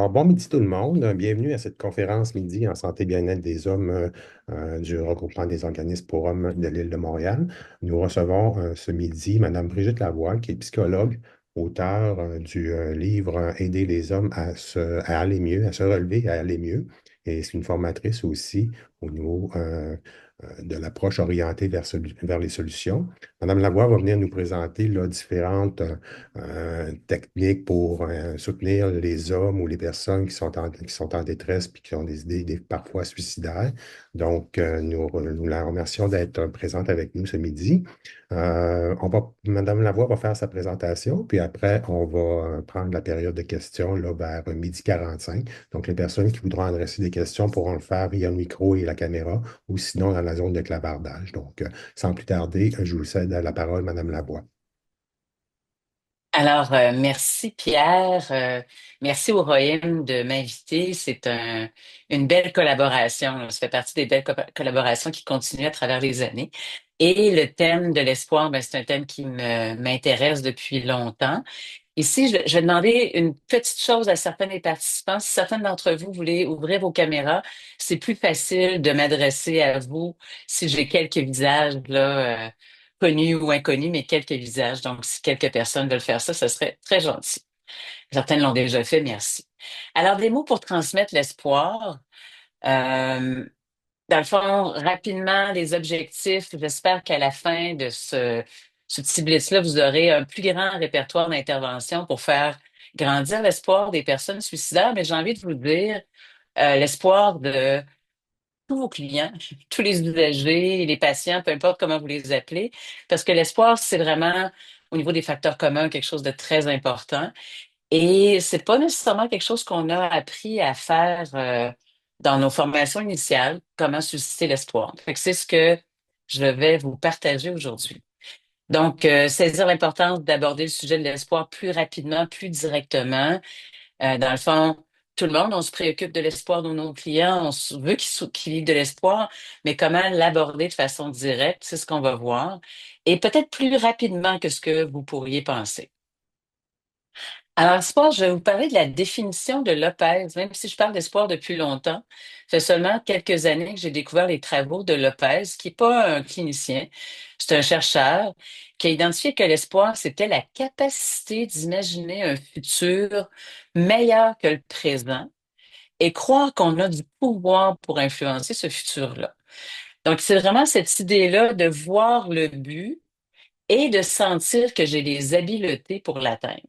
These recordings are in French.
Alors, bon midi tout le monde. Bienvenue à cette conférence midi en santé et bien-être des hommes du regroupement des organismes pour hommes de l'île de Montréal. Nous recevons ce midi Madame Brigitte Lavoie, qui est psychologue, auteure du livre Aider les hommes à aller mieux, à se relever, à aller mieux. Et c'est une formatrice aussi au niveau de l'approche orientée vers les solutions. Madame Lavoie va venir nous présenter là, différentes techniques pour soutenir les hommes ou les personnes qui sont en détresse puis qui ont des idées parfois suicidaires. Donc, nous la remercions d'être présente avec nous ce midi. Madame Lavoie va faire sa présentation, puis après, on va prendre la période de questions là, vers 12h45. Donc, les personnes qui voudront adresser des questions pourront le faire via le micro et la caméra ou sinon dans la zone de clavardage. Donc, sans plus tarder, je vous cède la parole, Madame Lavoie. Alors, merci Pierre, merci au Royaume de m'inviter. Une belle collaboration, là. Ça fait partie des belles collaborations qui continuent à travers les années. Et le thème de l'espoir, ben, c'est un thème qui m'intéresse depuis longtemps. Ici, je vais demander une petite chose à certains des participants. Si certains d'entre vous voulez ouvrir vos caméras, c'est plus facile de m'adresser à vous si j'ai quelques visages là, connus ou inconnus, mais quelques visages. Donc, si quelques personnes veulent faire ça, ce serait très gentil. Certaines l'ont déjà fait, merci. Alors, des mots pour transmettre l'espoir. Euh, Dans le fond, rapidement, les objectifs. J'espère qu'à la fin de ce petit blitz-là, vous aurez un plus grand répertoire d'intervention pour faire grandir l'espoir des personnes suicidaires. Mais j'ai envie de vous dire l'espoir de tous vos clients, tous les usagers, les patients, peu importe comment vous les appelez, parce que l'espoir, c'est vraiment, au niveau des facteurs communs, quelque chose de très important. Et c'est pas nécessairement quelque chose qu'on a appris à faire dans nos formations initiales, comment susciter l'espoir. Fait que c'est ce que je vais vous partager aujourd'hui. Donc, saisir l'importance d'aborder le sujet de l'espoir plus rapidement, plus directement. Dans le fond, tout le monde, on se préoccupe de l'espoir de nos clients, veut qu'ils vivent de l'espoir, mais comment l'aborder de façon directe, c'est ce qu'on va voir. Et peut-être plus rapidement que ce que vous pourriez penser. Alors, sport, je vais vous parler de la définition de Lopez, même si je parle d'espoir depuis longtemps. Ça fait seulement quelques années que j'ai découvert les travaux de Lopez, qui n'est pas un clinicien, c'est un chercheur qui a identifié que l'espoir, c'était la capacité d'imaginer un futur meilleur que le présent et croire qu'on a du pouvoir pour influencer ce futur-là. Donc, c'est vraiment cette idée-là de voir le but et de sentir que j'ai les habiletés pour l'atteindre.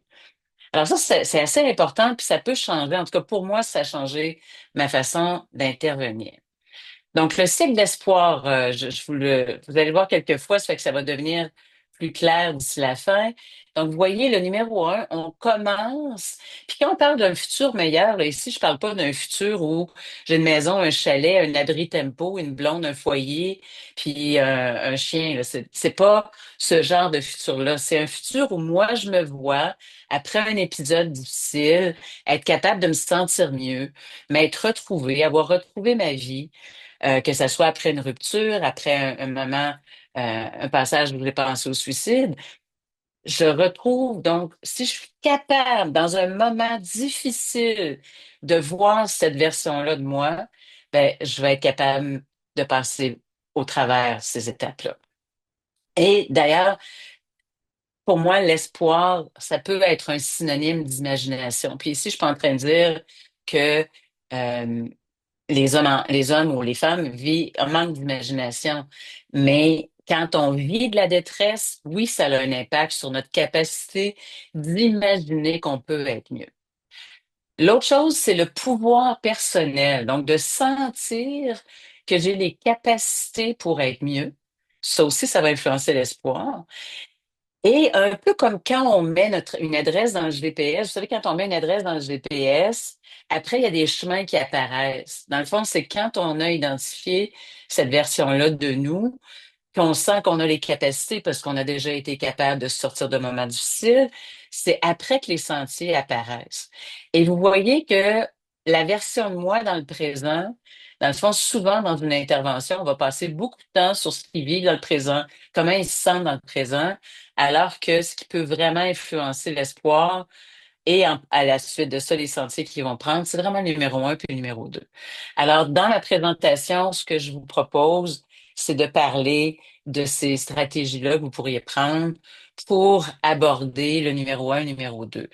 Alors ça, c'est assez important, puis ça peut changer. En tout cas, pour moi, ça a changé ma façon d'intervenir. Donc, le cycle d'espoir, vous allez le voir quelques fois, ça fait que ça va devenir plus clair d'ici la fin. Donc, vous voyez, le numéro un, on commence. Puis quand on parle d'un futur meilleur, là, ici, je parle pas d'un futur où j'ai une maison, un chalet, un abri tempo, une blonde, un foyer, puis un chien. Là. C'est pas ce genre de futur-là. C'est un futur où moi, je me vois, après un épisode difficile, être capable de me sentir mieux, m'être retrouvée, avoir retrouvé ma vie que ce soit après une rupture, après un moment, un passage où j'ai pensé au suicide, je retrouve donc, si je suis capable, dans un moment difficile, de voir cette version-là de moi, ben, je vais être capable de passer au travers ces étapes-là. Et d'ailleurs, pour moi, l'espoir, ça peut être un synonyme d'imagination. Puis ici, je suis pas en train de dire que euh, les hommes ou les femmes vivent un manque d'imagination. Mais quand on vit de la détresse, oui, ça a un impact sur notre capacité d'imaginer qu'on peut être mieux. L'autre chose, c'est le pouvoir personnel. Donc, de sentir que j'ai les capacités pour être mieux. Ça aussi, ça va influencer l'espoir. Et un peu comme quand on met une adresse dans le GPS, vous savez, quand on met une adresse dans le GPS, après, il y a des chemins qui apparaissent. Dans le fond, c'est quand on a identifié cette version-là de nous, qu'on sent qu'on a les capacités parce qu'on a déjà été capable de sortir de moments difficiles, c'est après que les sentiers apparaissent. Et vous voyez que la version de moi dans le présent, dans le fond, souvent dans une intervention, on va passer beaucoup de temps sur ce qu'il vit dans le présent, comment il se sent dans le présent, alors que ce qui peut vraiment influencer l'espoir, et à la suite de ça, les sentiers qu'ils vont prendre, c'est vraiment le numéro un puis le numéro deux. Alors, dans ma présentation, ce que je vous propose, c'est de parler de ces stratégies-là que vous pourriez prendre pour aborder le numéro un, le numéro deux.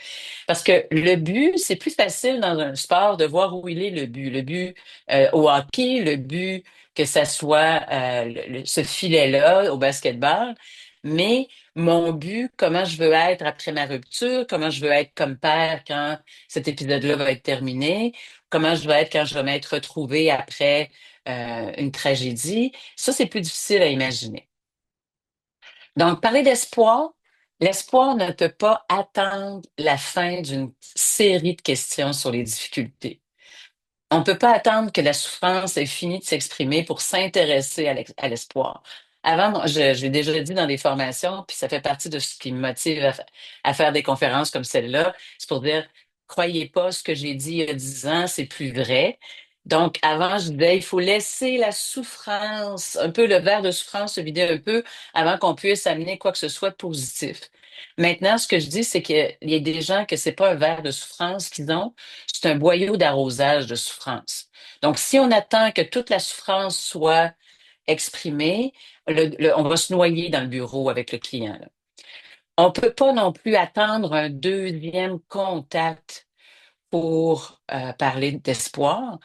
Parce que le but, c'est plus facile dans un sport de voir où il est le but. Le but au hockey, le but que ça soit ce filet-là au basketball. Mais mon but, comment je veux être après ma rupture, comment je veux être comme père quand cet épisode-là va être terminé, comment je vais être quand je vais m'être retrouvée après une tragédie, ça, c'est plus difficile à imaginer. Donc, parler d'espoir, l'espoir ne peut pas attendre la fin d'une série de questions sur les difficultés. On ne peut pas attendre que la souffrance ait fini de s'exprimer pour s'intéresser à l'espoir. Avant, je l'ai déjà dit dans des formations, puis ça fait partie de ce qui me motive à faire des conférences comme celle-là, c'est pour dire, croyez pas ce que j'ai dit il y a 10 ans, c'est plus vrai. Donc, avant, je disais, il faut laisser la souffrance, un peu le verre de souffrance se vider un peu avant qu'on puisse amener quoi que ce soit de positif. Maintenant, ce que je dis, c'est qu'il y a des gens que c'est pas un verre de souffrance qu'ils ont, c'est un boyau d'arrosage de souffrance. Donc, si on attend que toute la souffrance soit exprimée, on va se noyer dans le bureau avec le client, là. On ne peut pas non plus attendre un deuxième contact pour parler d'espoir.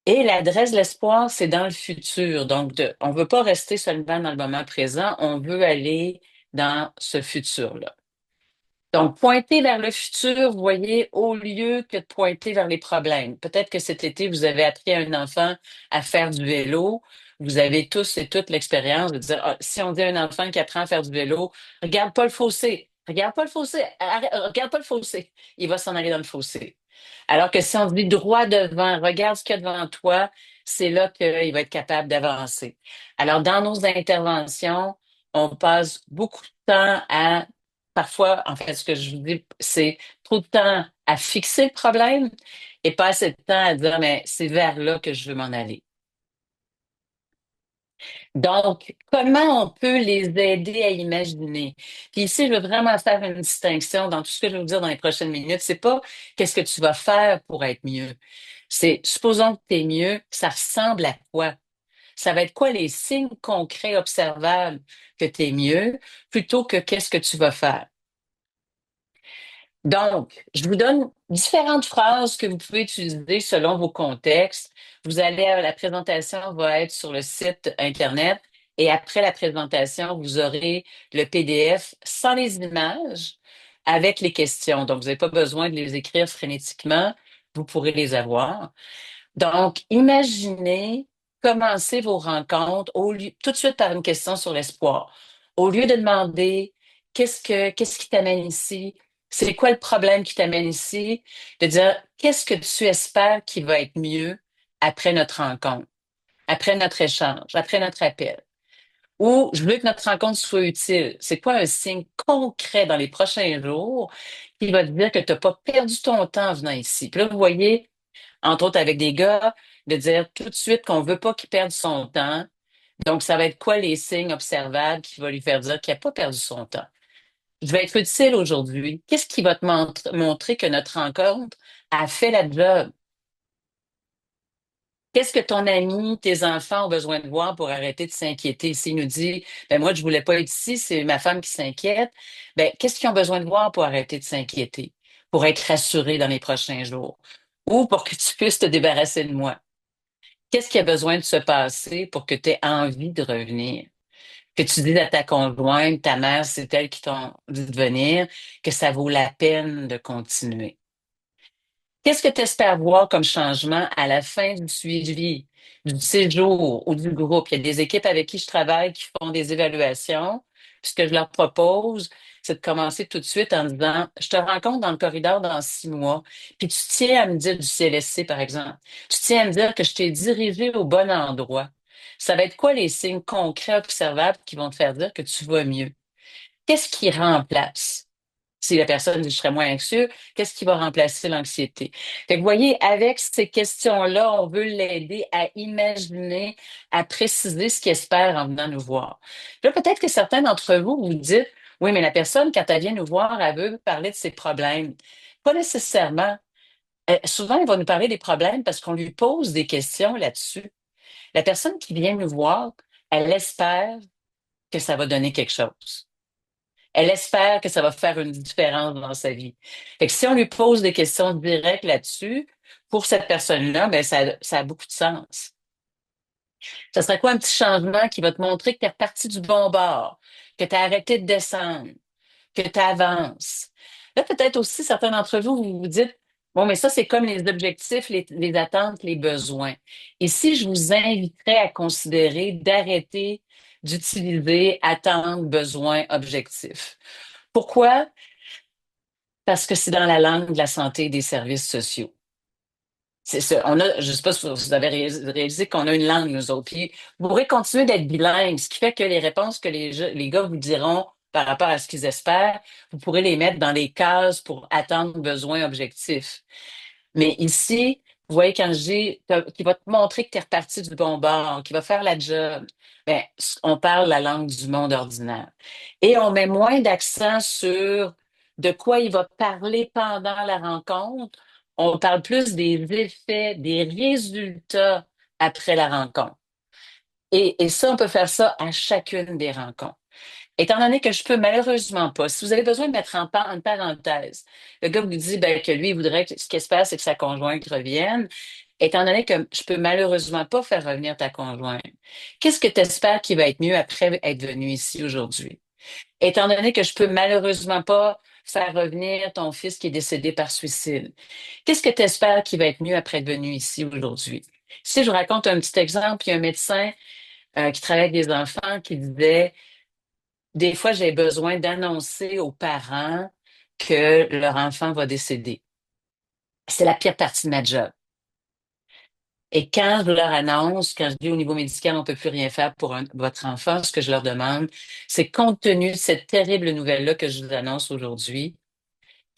Et l'adresse de l'espoir, c'est dans le futur. Donc, on ne veut pas rester seulement dans le moment présent, on veut aller dans ce futur-là. Donc, pointer vers le futur, vous voyez, au lieu que de pointer vers les problèmes. Peut-être que cet été, vous avez appris à un enfant à faire du vélo. Vous avez tous et toutes l'expérience de dire, ah, si on dit à un enfant qui apprend à faire du vélo, regarde pas le fossé, regarde pas le fossé, regarde pas le fossé, il va s'en aller dans le fossé. Alors que si on dit droit devant, regarde ce qu'il y a devant toi, c'est là qu'il va être capable d'avancer. Alors, dans nos interventions, on passe beaucoup de temps à parfois, en fait, ce que je vous dis, c'est trop de temps à fixer le problème et pas assez de temps à dire, mais c'est vers là que je veux m'en aller. Donc, comment on peut les aider à imaginer? Puis ici, je veux vraiment faire une distinction dans tout ce que je vais vous dire dans les prochaines minutes. C'est pas qu'est-ce que tu vas faire pour être mieux. C'est, supposons que tu es mieux, ça ressemble à quoi? Ça va être quoi les signes concrets observables que tu es mieux plutôt que qu'est-ce que tu vas faire? Donc, je vous donne différentes phrases que vous pouvez utiliser selon vos contextes. Vous allez, la présentation va être sur le site Internet et après la présentation, vous aurez le PDF sans les images avec les questions. Donc, vous n'avez pas besoin de les écrire frénétiquement, vous pourrez les avoir. Donc, imaginez commencer vos rencontres tout de suite par une question sur l'espoir. Au lieu de demander qu'est-ce qui t'amène ici? C'est quoi le problème qui t'amène ici? De dire qu'est-ce que tu espères qui va être mieux après notre rencontre, après notre échange, après notre appel. Ou je veux que notre rencontre soit utile. C'est quoi un signe concret dans les prochains jours qui va te dire que tu n'as pas perdu ton temps en venant ici? Puis là, vous voyez, entre autres avec des gars, de dire tout de suite qu'on veut pas qu'il perde son temps. Donc, ça va être quoi les signes observables qui va lui faire dire qu'il n'a pas perdu son temps? Je vais être utile aujourd'hui. Qu'est-ce qui va te montrer que notre rencontre a fait la job? Qu'est-ce que ton ami, tes enfants ont besoin de voir pour arrêter de s'inquiéter? S'il nous dit, ben moi, je voulais pas être ici, c'est ma femme qui s'inquiète. Ben, qu'est-ce qu'ils ont besoin de voir pour arrêter de s'inquiéter? Pour être rassuré dans les prochains jours? Ou pour que tu puisses te débarrasser de moi? Qu'est-ce qui a besoin de se passer pour que tu aies envie de revenir? Que tu dises à ta conjointe, ta mère, c'est elle qui t'a dit de venir, que ça vaut la peine de continuer. Qu'est-ce que tu espères voir comme changement à la fin du suivi, du séjour ou du groupe? Il y a des équipes avec qui je travaille qui font des évaluations. Puis ce que je leur propose, c'est de commencer tout de suite en disant, je te rencontre dans le corridor dans 6 mois, puis tu tiens à me dire du CLSC, par exemple. Tu tiens à me dire que je t'ai dirigé au bon endroit. Ça va être quoi les signes concrets observables qui vont te faire dire que tu vas mieux? Qu'est-ce qui remplace? Si la personne dit je serais moins anxieux, qu'est-ce qui va remplacer l'anxiété? Fait que vous voyez, avec ces questions-là, on veut l'aider à imaginer, à préciser ce qu'il espère en venant nous voir. Là, peut-être que certains d'entre vous vous dites, Oui, mais la personne, quand elle vient nous voir, elle veut parler de ses problèmes. Pas nécessairement. Souvent, elle va nous parler des problèmes parce qu'on lui pose des questions là-dessus. La personne qui vient nous voir, elle espère que ça va donner quelque chose. Elle espère que ça va faire une différence dans sa vie. Fait que si on lui pose des questions directes là-dessus, pour cette personne-là, ben ça a beaucoup de sens. Ça serait quoi un petit changement qui va te montrer que tu es reparti du bon bord, que tu as arrêté de descendre, que tu avances? Là, peut-être aussi, certains d'entre vous, vous vous dites, bon, mais ça, c'est comme les objectifs, les attentes, les besoins. Ici, je vous inviterais à considérer d'arrêter d'utiliser attentes, besoins, objectifs. Pourquoi? Parce que c'est dans la langue de la santé et des services sociaux. C'est ça. Je sais pas si vous avez réalisé qu'on a une langue, nous autres. Puis, vous pourrez continuer d'être bilingue, ce qui fait que les réponses que les gars vous diront par rapport à ce qu'ils espèrent, vous pourrez les mettre dans les cases pour attendre besoins objectifs. Mais ici, vous voyez, quand je dis qui va te montrer que tu es reparti du bon bord, qui va faire la job, ben, on parle la langue du monde ordinaire. Et on met moins d'accent sur de quoi il va parler pendant la rencontre. On parle plus des effets, des résultats après la rencontre. Et ça, on peut faire ça à chacune des rencontres. Étant donné que je peux malheureusement pas, si vous avez besoin de mettre en parenthèse, le gars vous dit ben, que lui, il voudrait que ce qui se passe, c'est que sa conjointe revienne. Étant donné que je peux malheureusement pas faire revenir ta conjointe, qu'est-ce que tu espères qui va être mieux après être venu ici aujourd'hui? Étant donné que je peux malheureusement pas faire revenir ton fils qui est décédé par suicide, qu'est-ce que tu espères qui va être mieux après être venu ici aujourd'hui? Si je vous raconte un petit exemple, il y a un médecin qui travaille avec des enfants qui disait des fois, j'ai besoin d'annoncer aux parents que leur enfant va décéder. C'est la pire partie de ma job. Et quand je leur annonce, quand je dis au niveau médical, on ne peut plus rien faire pour votre enfant, ce que je leur demande, c'est compte tenu de cette terrible nouvelle-là que je vous annonce aujourd'hui,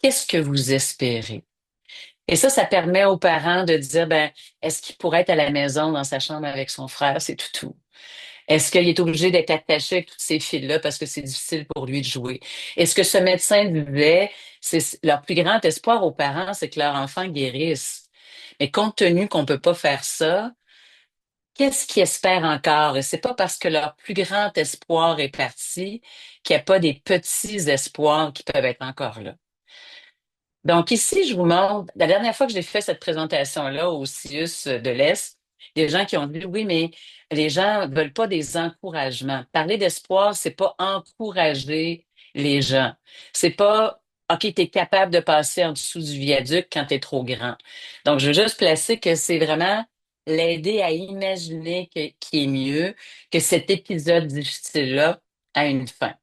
qu'est-ce que vous espérez? Et ça permet aux parents de dire, ben, est-ce qu'il pourrait être à la maison dans sa chambre avec son frère? C'est tout. Est-ce qu'il est obligé d'être attaché avec toutes ces fils-là parce que c'est difficile pour lui de jouer? Et ce que ce médecin disait, c'est leur plus grand espoir aux parents, c'est que leur enfant guérisse. Mais compte tenu qu'on peut pas faire ça, qu'est-ce qu'ils espèrent encore? Et c'est pas parce que leur plus grand espoir est parti qu'il n'y a pas des petits espoirs qui peuvent être encore là. Donc ici, je vous montre, la dernière fois que j'ai fait cette présentation-là au CIUS de l'Est, des gens qui ont dit, oui, mais les gens veulent pas des encouragements. Parler d'espoir, c'est pas encourager les gens. C'est pas, OK, tu es capable de passer en dessous du viaduc quand tu es trop grand. Donc, je veux juste placer que c'est vraiment l'aider à imaginer qu'il est mieux que cet épisode difficile-là a une fin.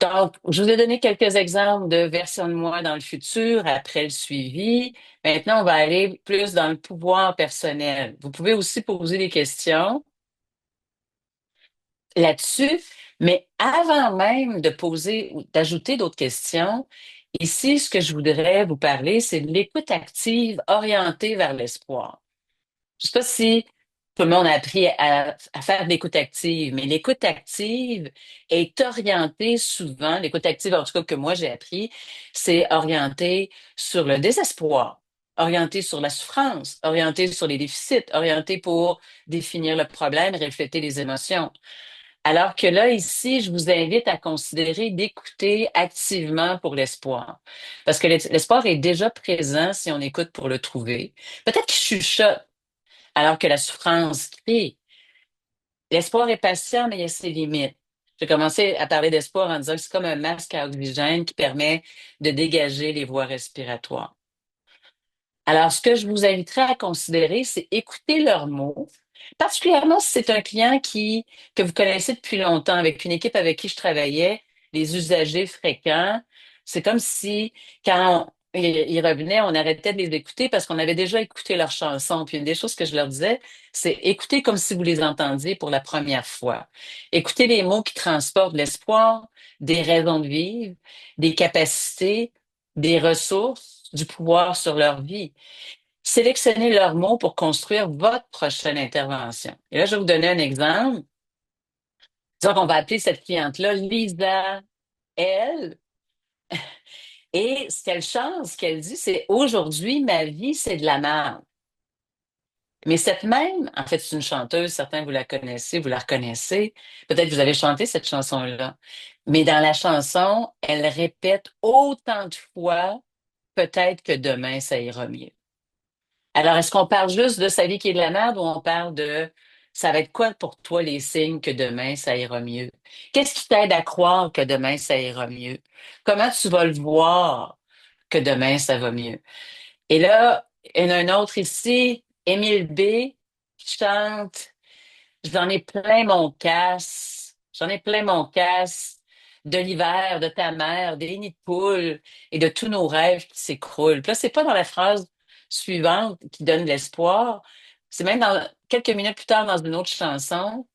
Donc, je vous ai donné quelques exemples de versions de moi dans le futur, après le suivi. Maintenant, on va aller plus dans le pouvoir personnel. Vous pouvez aussi poser des questions là-dessus, mais avant même de poser ou d'ajouter d'autres questions, ici, ce que je voudrais vous parler, c'est de l'écoute active orientée vers l'espoir. Je sais pas si tout le monde a appris à faire de l'écoute active, mais l'écoute active est orientée souvent, l'écoute active, en tout cas que moi j'ai appris, c'est orienté sur le désespoir, orienté sur la souffrance, orienté sur les déficits, orienté pour définir le problème, refléter les émotions. Alors que là, ici, je vous invite à considérer d'écouter activement pour l'espoir. Parce que l'espoir est déjà présent si on écoute pour le trouver. Peut-être qu'il chuchote alors que la souffrance crie. L'espoir est patient, mais il y a ses limites. J'ai commencé à parler d'espoir en disant que c'est comme un masque à oxygène qui permet de dégager les voies respiratoires. Alors, ce que je vous inviterais à considérer, c'est écouter leurs mots, particulièrement si c'est un client que vous connaissez depuis longtemps, avec une équipe avec qui je travaillais, les usagers fréquents. C'est comme si, quand ils revenaient, on arrêtait de les écouter parce qu'on avait déjà écouté leurs chansons. Puis une des choses que je leur disais, c'est écouter comme si vous les entendiez pour la première fois. Écoutez les mots qui transportent l'espoir, des raisons de vivre, des capacités, des ressources, du pouvoir sur leur vie. Sélectionnez leurs mots pour construire votre prochaine intervention. Et là, je vais vous donner un exemple. Donc, on va appeler cette cliente-là Lisa L. Et ce qu'elle chante, ce qu'elle dit, c'est aujourd'hui, ma vie, c'est de la merde. Mais cette même, en fait, c'est une chanteuse, certains vous la connaissez, vous la reconnaissez. Peut-être vous avez chanté cette chanson-là. Mais dans la chanson, elle répète autant de fois, peut-être que demain, ça ira mieux. Alors, est-ce qu'on parle juste de sa vie qui est de la merde ou on parle de ça va être quoi pour toi les signes que demain, ça ira mieux? Qu'est-ce qui t'aide à croire que demain, ça ira mieux? Comment tu vas le voir que demain, ça va mieux? Et là, il y en a un autre ici, Émile B, qui chante J'en ai plein mon casse, j'en ai plein mon casse de l'hiver, de ta mère, des nids de poules et de tous nos rêves qui s'écroulent. Puis là, c'est pas dans la phrase suivante qui donne de l'espoir, c'est même dans quelques minutes plus tard dans une autre chanson.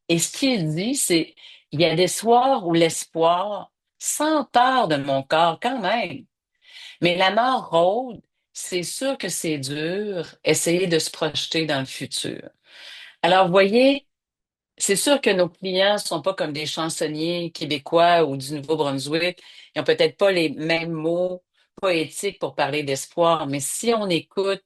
Et ce qu'il dit, c'est il y a des soirs où l'espoir s'empare de mon corps quand même. Mais la mort rôde, c'est sûr que c'est dur, essayer de se projeter dans le futur. Alors, vous voyez, c'est sûr que nos clients sont pas comme des chansonniers québécois ou du Nouveau-Brunswick. Ils ont peut-être pas les mêmes mots poétiques pour parler d'espoir, mais si on écoute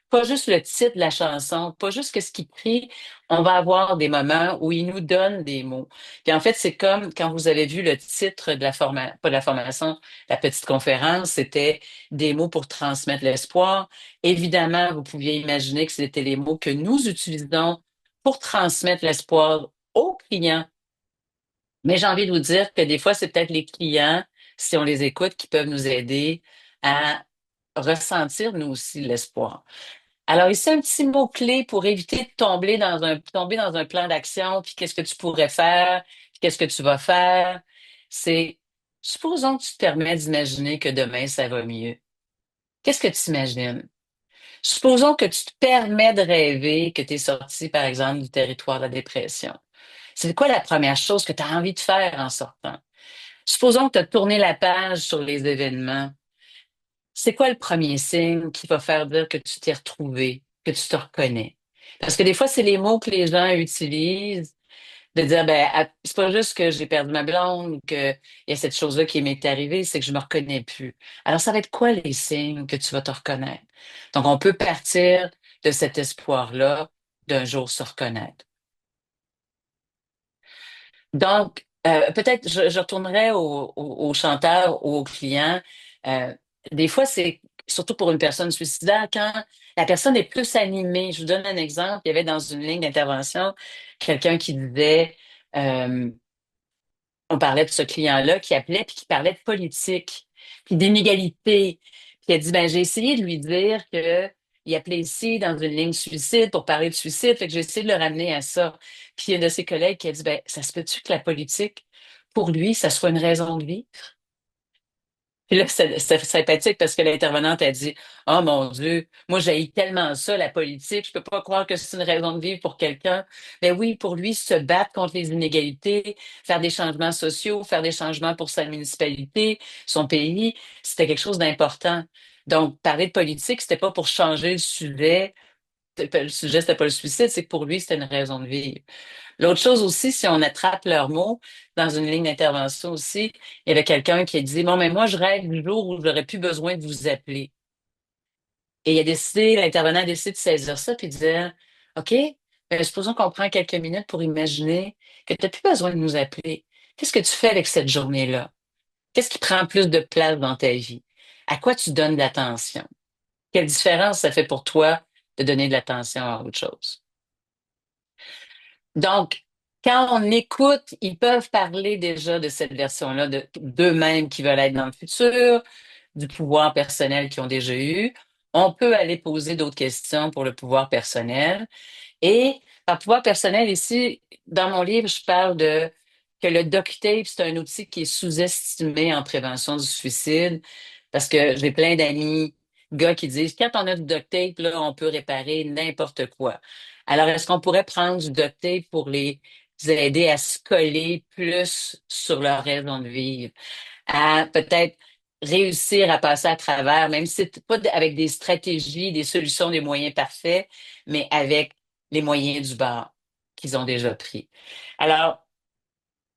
pas juste le titre de la chanson, pas juste ce qu'il crie, on va avoir des moments où il nous donne des mots. Puis en fait, c'est comme quand vous avez vu le titre de la formation, pas de la formation, la petite conférence, c'était des mots pour transmettre l'espoir. Évidemment, vous pouviez imaginer que c'était les mots que nous utilisons pour transmettre l'espoir aux clients. Mais j'ai envie de vous dire que des fois, c'est peut-être les clients, si on les écoute, qui peuvent nous aider à ressentir nous aussi l'espoir. Alors, ici, un petit mot-clé pour éviter de tomber dans un plan d'action, puis qu'est-ce que tu pourrais faire, puis qu'est-ce que tu vas faire, c'est, supposons que tu te permets d'imaginer que demain, ça va mieux. Qu'est-ce que tu imagines? Supposons que tu te permets de rêver que tu es sorti, par exemple, du territoire de la dépression. C'est quoi la première chose que tu as envie de faire en sortant? Supposons que tu as tourné la page sur les événements. C'est quoi le premier signe qui va faire dire que tu t'es retrouvé, que tu te reconnais? Parce que des fois, c'est les mots que les gens utilisent de dire, ben, c'est pas juste que j'ai perdu ma blonde ou qu'il y a cette chose-là qui m'est arrivée, c'est que je me reconnais plus. Alors, ça va être quoi les signes que tu vas te reconnaître? Donc, on peut partir de cet espoir-là d'un jour se reconnaître. Donc, peut-être je retournerai au chanteur ou au client. Euh, des fois, c'est surtout pour une personne suicidaire, quand la personne est plus animée. Je vous donne un exemple. Il y avait dans une ligne d'intervention quelqu'un qui disait, euh, on parlait de ce client-là qui appelait puis qui parlait de politique, puis d'inégalité. Puis il a dit, ben j'ai essayé de lui dire que il appelait ici dans une ligne suicide pour parler de suicide, fait que j'ai essayé de le ramener à ça. Puis il y a un de ses collègues qui a dit, ben ça se peut-tu que la politique, pour lui, ça soit une raison de vie? Puis là, c'est sympathique parce que l'intervenante a dit, oh mon Dieu, moi j'ai tellement ça, la politique, je peux pas croire que c'est une raison de vivre pour quelqu'un. Mais oui, pour lui, se battre contre les inégalités, faire des changements sociaux, faire des changements pour sa municipalité, son pays, c'était quelque chose d'important. Donc, parler de politique, c'était pas pour changer le sujet. Le sujet, c'était pas le suicide, c'est que pour lui, c'était une raison de vivre. L'autre chose aussi, si on attrape leurs mots dans une ligne d'intervention aussi, il y avait quelqu'un qui a dit, bon, mais moi, je rêve du jour où j'aurais plus besoin de vous appeler. Et il a décidé, l'intervenant a décidé de saisir ça puis de dire, OK, supposons qu'on prend quelques minutes pour imaginer que tu n'as plus besoin de nous appeler. Qu'est-ce que tu fais avec cette journée-là? Qu'est-ce qui prend plus de place dans ta vie? À quoi tu donnes de l'attention? Quelle différence ça fait pour toi de donner de l'attention à autre chose? Donc, quand on écoute, ils peuvent parler déjà de cette version-là d'eux-mêmes qui veulent être dans le futur, du pouvoir personnel qu'ils ont déjà eu. On peut aller poser d'autres questions pour le pouvoir personnel. Et par pouvoir personnel, ici, dans mon livre, je parle de que le DocTape, c'est un outil qui est sous-estimé en prévention du suicide parce que j'ai plein d'amis, gars qui disent, quand on a du DocTape, là, on peut réparer n'importe quoi. Alors, est-ce qu'on pourrait prendre du DocTape pour les aider à se coller plus sur leur raison de vivre, à peut-être réussir à passer à travers, même si c'est pas avec des stratégies, des solutions, des moyens parfaits, mais avec les moyens du bord qu'ils ont déjà pris. Alors,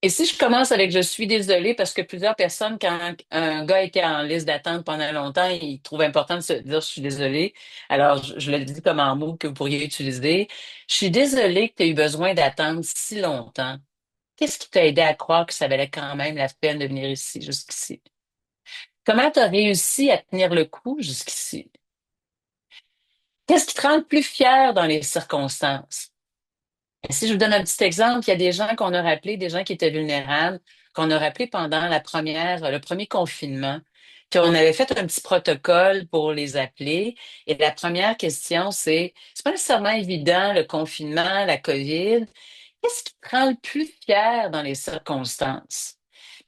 Et si je commence avec je suis désolée parce que plusieurs personnes, quand un gars était en liste d'attente pendant longtemps, ils trouvent important de se dire je suis désolée. Alors, je le dis comme un mot que vous pourriez utiliser. Je suis désolée que tu aies eu besoin d'attendre si longtemps. Qu'est-ce qui t'a aidé à croire que ça valait quand même la peine de venir ici, jusqu'ici? Comment tu as réussi à tenir le coup jusqu'ici? Qu'est-ce qui te rend le plus fier dans les circonstances? Et si je vous donne un petit exemple, il y a des gens qu'on a rappelés, des gens qui étaient vulnérables, qu'on a rappelés pendant le premier confinement. Puis on avait fait un petit protocole pour les appeler. Et la première question, c'est pas nécessairement évident, le confinement, la COVID. Qu'est-ce qui te rend le plus fier dans les circonstances?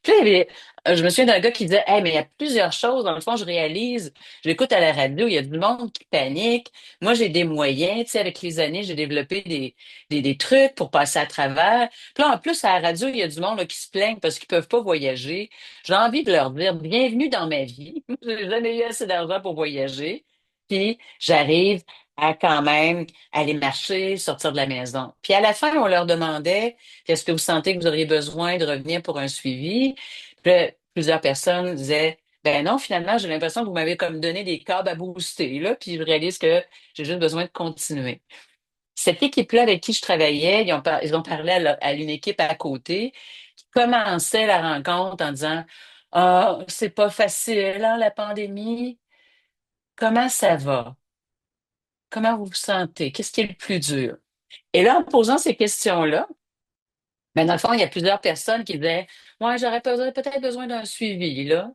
Puis là, je me souviens d'un gars qui disait, hey, mais il y a plusieurs choses. Dans le fond, je réalise, j'écoute à la radio, il y a du monde qui panique. Moi, j'ai des moyens, tu sais, avec les années, j'ai développé des trucs pour passer à travers. Puis là, en plus, à la radio, il y a du monde là, qui se plaignent parce qu'ils peuvent pas voyager. J'ai envie de leur dire, bienvenue dans ma vie. J'ai jamais eu assez d'argent pour voyager. Puis j'arrive à quand même aller marcher, sortir de la maison. Puis à la fin, on leur demandait, est-ce que vous sentez que vous auriez besoin de revenir pour un suivi? Puis là, plusieurs personnes disaient, ben non, finalement, j'ai l'impression que vous m'avez comme donné des câbles à booster, là, puis je réalise que j'ai juste besoin de continuer. Cette équipe-là avec qui je travaillais, ils ont parlé à une équipe à côté qui commençait la rencontre en disant, ah, c'est pas facile, hein, la pandémie. Comment ça va? Comment vous vous sentez? Qu'est-ce qui est le plus dur? Et là, en posant ces questions-là, mais dans le fond, il y a plusieurs personnes qui disaient, ouais, peut-être besoin d'un suivi, là.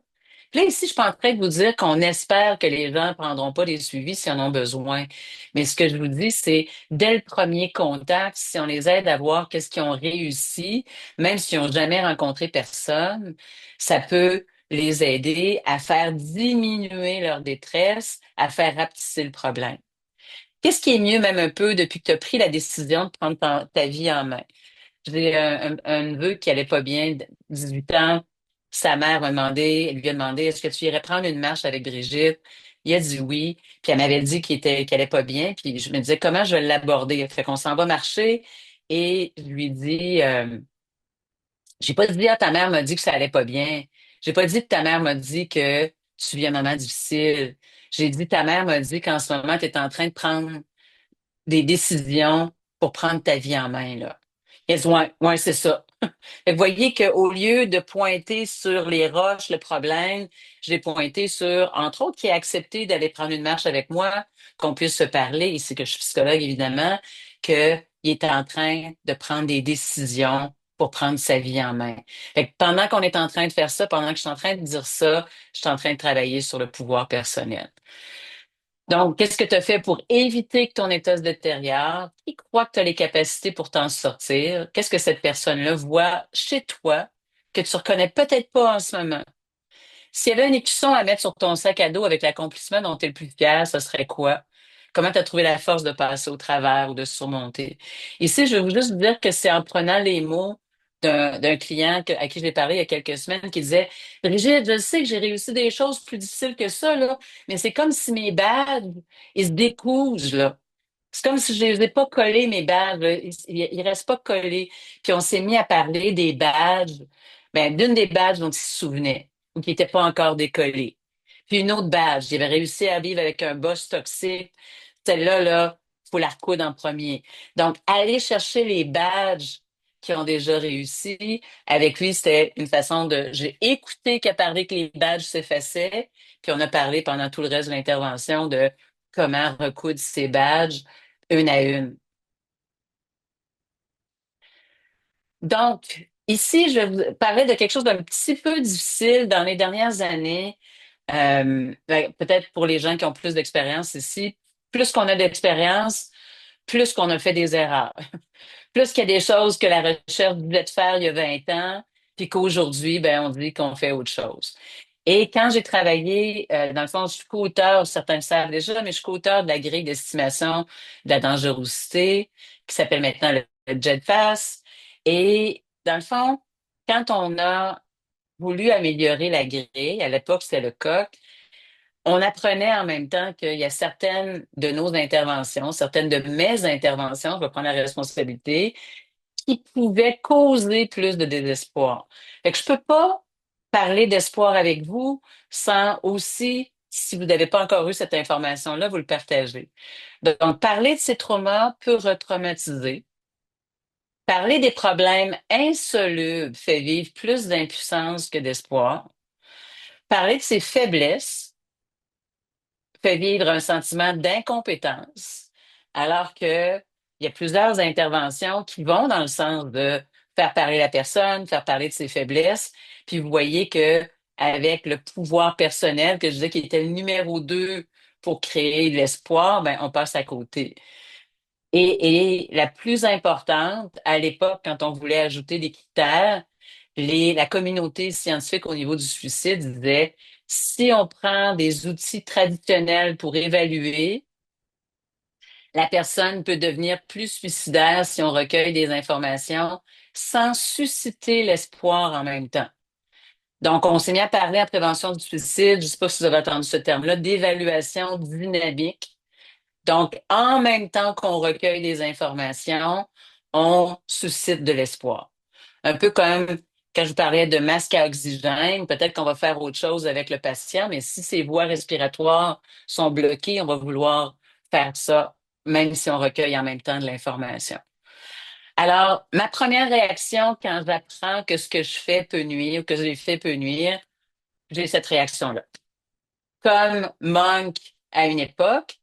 Puis là, ici, je suis pas en train de vous dire qu'on espère que les gens ne prendront pas des suivis s'ils en ont besoin. Mais ce que je vous dis, c'est dès le premier contact, si on les aide à voir qu'est-ce qu'ils ont réussi, même s'ils n'ont jamais rencontré personne, ça peut les aider à faire diminuer leur détresse, à faire rapetisser le problème. Qu'est-ce qui est mieux, même un peu, depuis que tu as pris la décision de prendre ta vie en main? J'ai un neveu qui allait pas bien, 18 ans. Sa mère m'a demandé, elle lui a demandé, est-ce que tu irais prendre une marche avec Brigitte? Il a dit oui. Puis elle m'avait dit qu'il allait pas bien. Puis je me disais, comment je vais l'aborder? Fait qu'on s'en va marcher et je lui dis, j'ai pas dit, ah, ta mère m'a dit que ça allait pas bien. J'ai pas dit que ta mère m'a dit que tu vis un moment difficile. J'ai dit, ta mère m'a dit qu'en ce moment, tu es en train de prendre des décisions pour prendre ta vie en main, là. Il a dit, ouais, ouais, c'est ça. Fait que vous voyez qu'au lieu de pointer sur les roches le problème, j'ai pointé sur, entre autres, qui a accepté d'aller prendre une marche avec moi, qu'on puisse se parler, ici que je suis psychologue évidemment, qu'il est en train de prendre des décisions pour prendre sa vie en main. Fait que pendant qu'on est en train de faire ça, pendant que je suis en train de dire ça, je suis en train de travailler sur le pouvoir personnel. Donc, qu'est-ce que tu as fait pour éviter que ton état se détériore? Qui croit que tu as les capacités pour t'en sortir? Qu'est-ce que cette personne-là voit chez toi que tu reconnais peut-être pas en ce moment? S'il y avait un écusson à mettre sur ton sac à dos avec l'accomplissement dont tu es le plus fier, ce serait quoi? Comment tu as trouvé la force de passer au travers ou de surmonter? Ici, je veux juste vous dire que c'est en prenant les mots d'un client à qui je l'ai parlé il y a quelques semaines qui disait, Brigitte, je sais que j'ai réussi des choses plus difficiles que ça, là, mais c'est comme si mes badges, ils se décousent, là. C'est comme si je les ai pas collés, mes badges, là. Ils restent pas collés. Puis on s'est mis à parler des badges, ben, d'une des badges dont il se souvenait ou qui n'était pas encore décollée. Puis une autre badge, il avait réussi à vivre avec un boss toxique. Celle-là, là, faut la recoudre en premier. Donc, aller chercher les badges qui ont déjà réussi. Avec lui, c'était une façon de... J'ai écouté qu'il a parlé que les badges s'effaçaient, puis on a parlé pendant tout le reste de l'intervention de comment recoudre ces badges une à une. Donc, ici, je vais vous parler de quelque chose d'un petit peu difficile dans les dernières années. Ben, peut-être pour les gens qui ont plus d'expérience ici, plus qu'on a d'expérience, plus qu'on a fait des erreurs. Plus qu'il y a des choses que la recherche voulait faire il y a 20 ans, puis qu'aujourd'hui, ben, on dit qu'on fait autre chose. Et quand j'ai travaillé, dans le fond, je suis co-auteur, certains le savent déjà, mais je suis co-auteur de la grille d'estimation de la dangerosité, qui s'appelle maintenant le JEDFAS. Et dans le fond, quand on a voulu améliorer la grille, à l'époque, c'était le COC, on apprenait en même temps qu'il y a certaines de nos interventions, certaines de mes interventions, je vais prendre la responsabilité, qui pouvait causer plus de désespoir. Fait que je peux pas parler d'espoir avec vous sans aussi, si vous n'avez pas encore eu cette information-là, vous le partagez. Donc, parler de ces traumas peut retraumatiser. Parler des problèmes insolubles fait vivre plus d'impuissance que d'espoir. Parler de ses faiblesses fait vivre un sentiment d'incompétence, alors que il y a plusieurs interventions qui vont dans le sens de faire parler la personne, faire parler de ses faiblesses. Puis vous voyez que avec le pouvoir personnel, que je disais qui était le numéro 2 pour créer de l'espoir, ben on passe à côté. Et la plus importante, à l'époque, quand on voulait ajouter des critères, la communauté scientifique au niveau du suicide disait, si on prend des outils traditionnels pour évaluer, la personne peut devenir plus suicidaire si on recueille des informations sans susciter l'espoir en même temps. Donc, on s'est mis à parler en prévention du suicide, je ne sais pas si vous avez entendu ce terme-là, d'évaluation dynamique. Donc, en même temps qu'on recueille des informations, on suscite de l'espoir. Un peu comme quand je vous parlais de masque à oxygène, peut-être qu'on va faire autre chose avec le patient, mais si ses voies respiratoires sont bloquées, on va vouloir faire ça, même si on recueille en même temps de l'information. Alors, ma première réaction quand j'apprends que ce que je fais peut nuire ou que j'ai fait peut nuire, j'ai cette réaction-là. Comme Monk à une époque,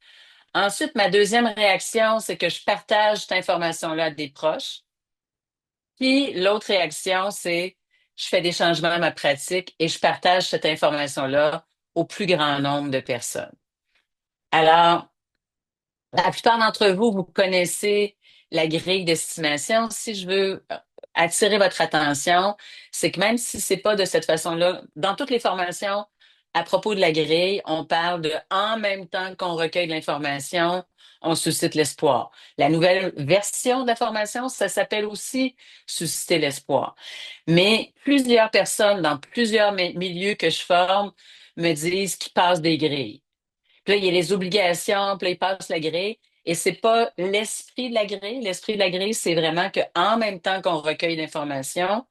ensuite, ma deuxième réaction, c'est que je partage cette information-là à des proches. Puis l'autre réaction, c'est je fais des changements à ma pratique et je partage cette information-là au plus grand nombre de personnes. Alors, la plupart d'entre vous, vous connaissez la grille d'estimation. Si je veux attirer votre attention, c'est que même si c'est pas de cette façon-là, dans toutes les formations, à propos de la grille, on parle de en même temps qu'on recueille de l'information, on suscite l'espoir. La nouvelle version de la formation, ça s'appelle aussi susciter l'espoir. Mais plusieurs personnes dans plusieurs milieux que je forme me disent qu'ils passent des grilles. Puis là, il y a les obligations, puis là, ils passent la grille. Et c'est pas l'esprit de la grille. L'esprit de la grille, c'est vraiment qu'en même temps qu'on recueille l'information,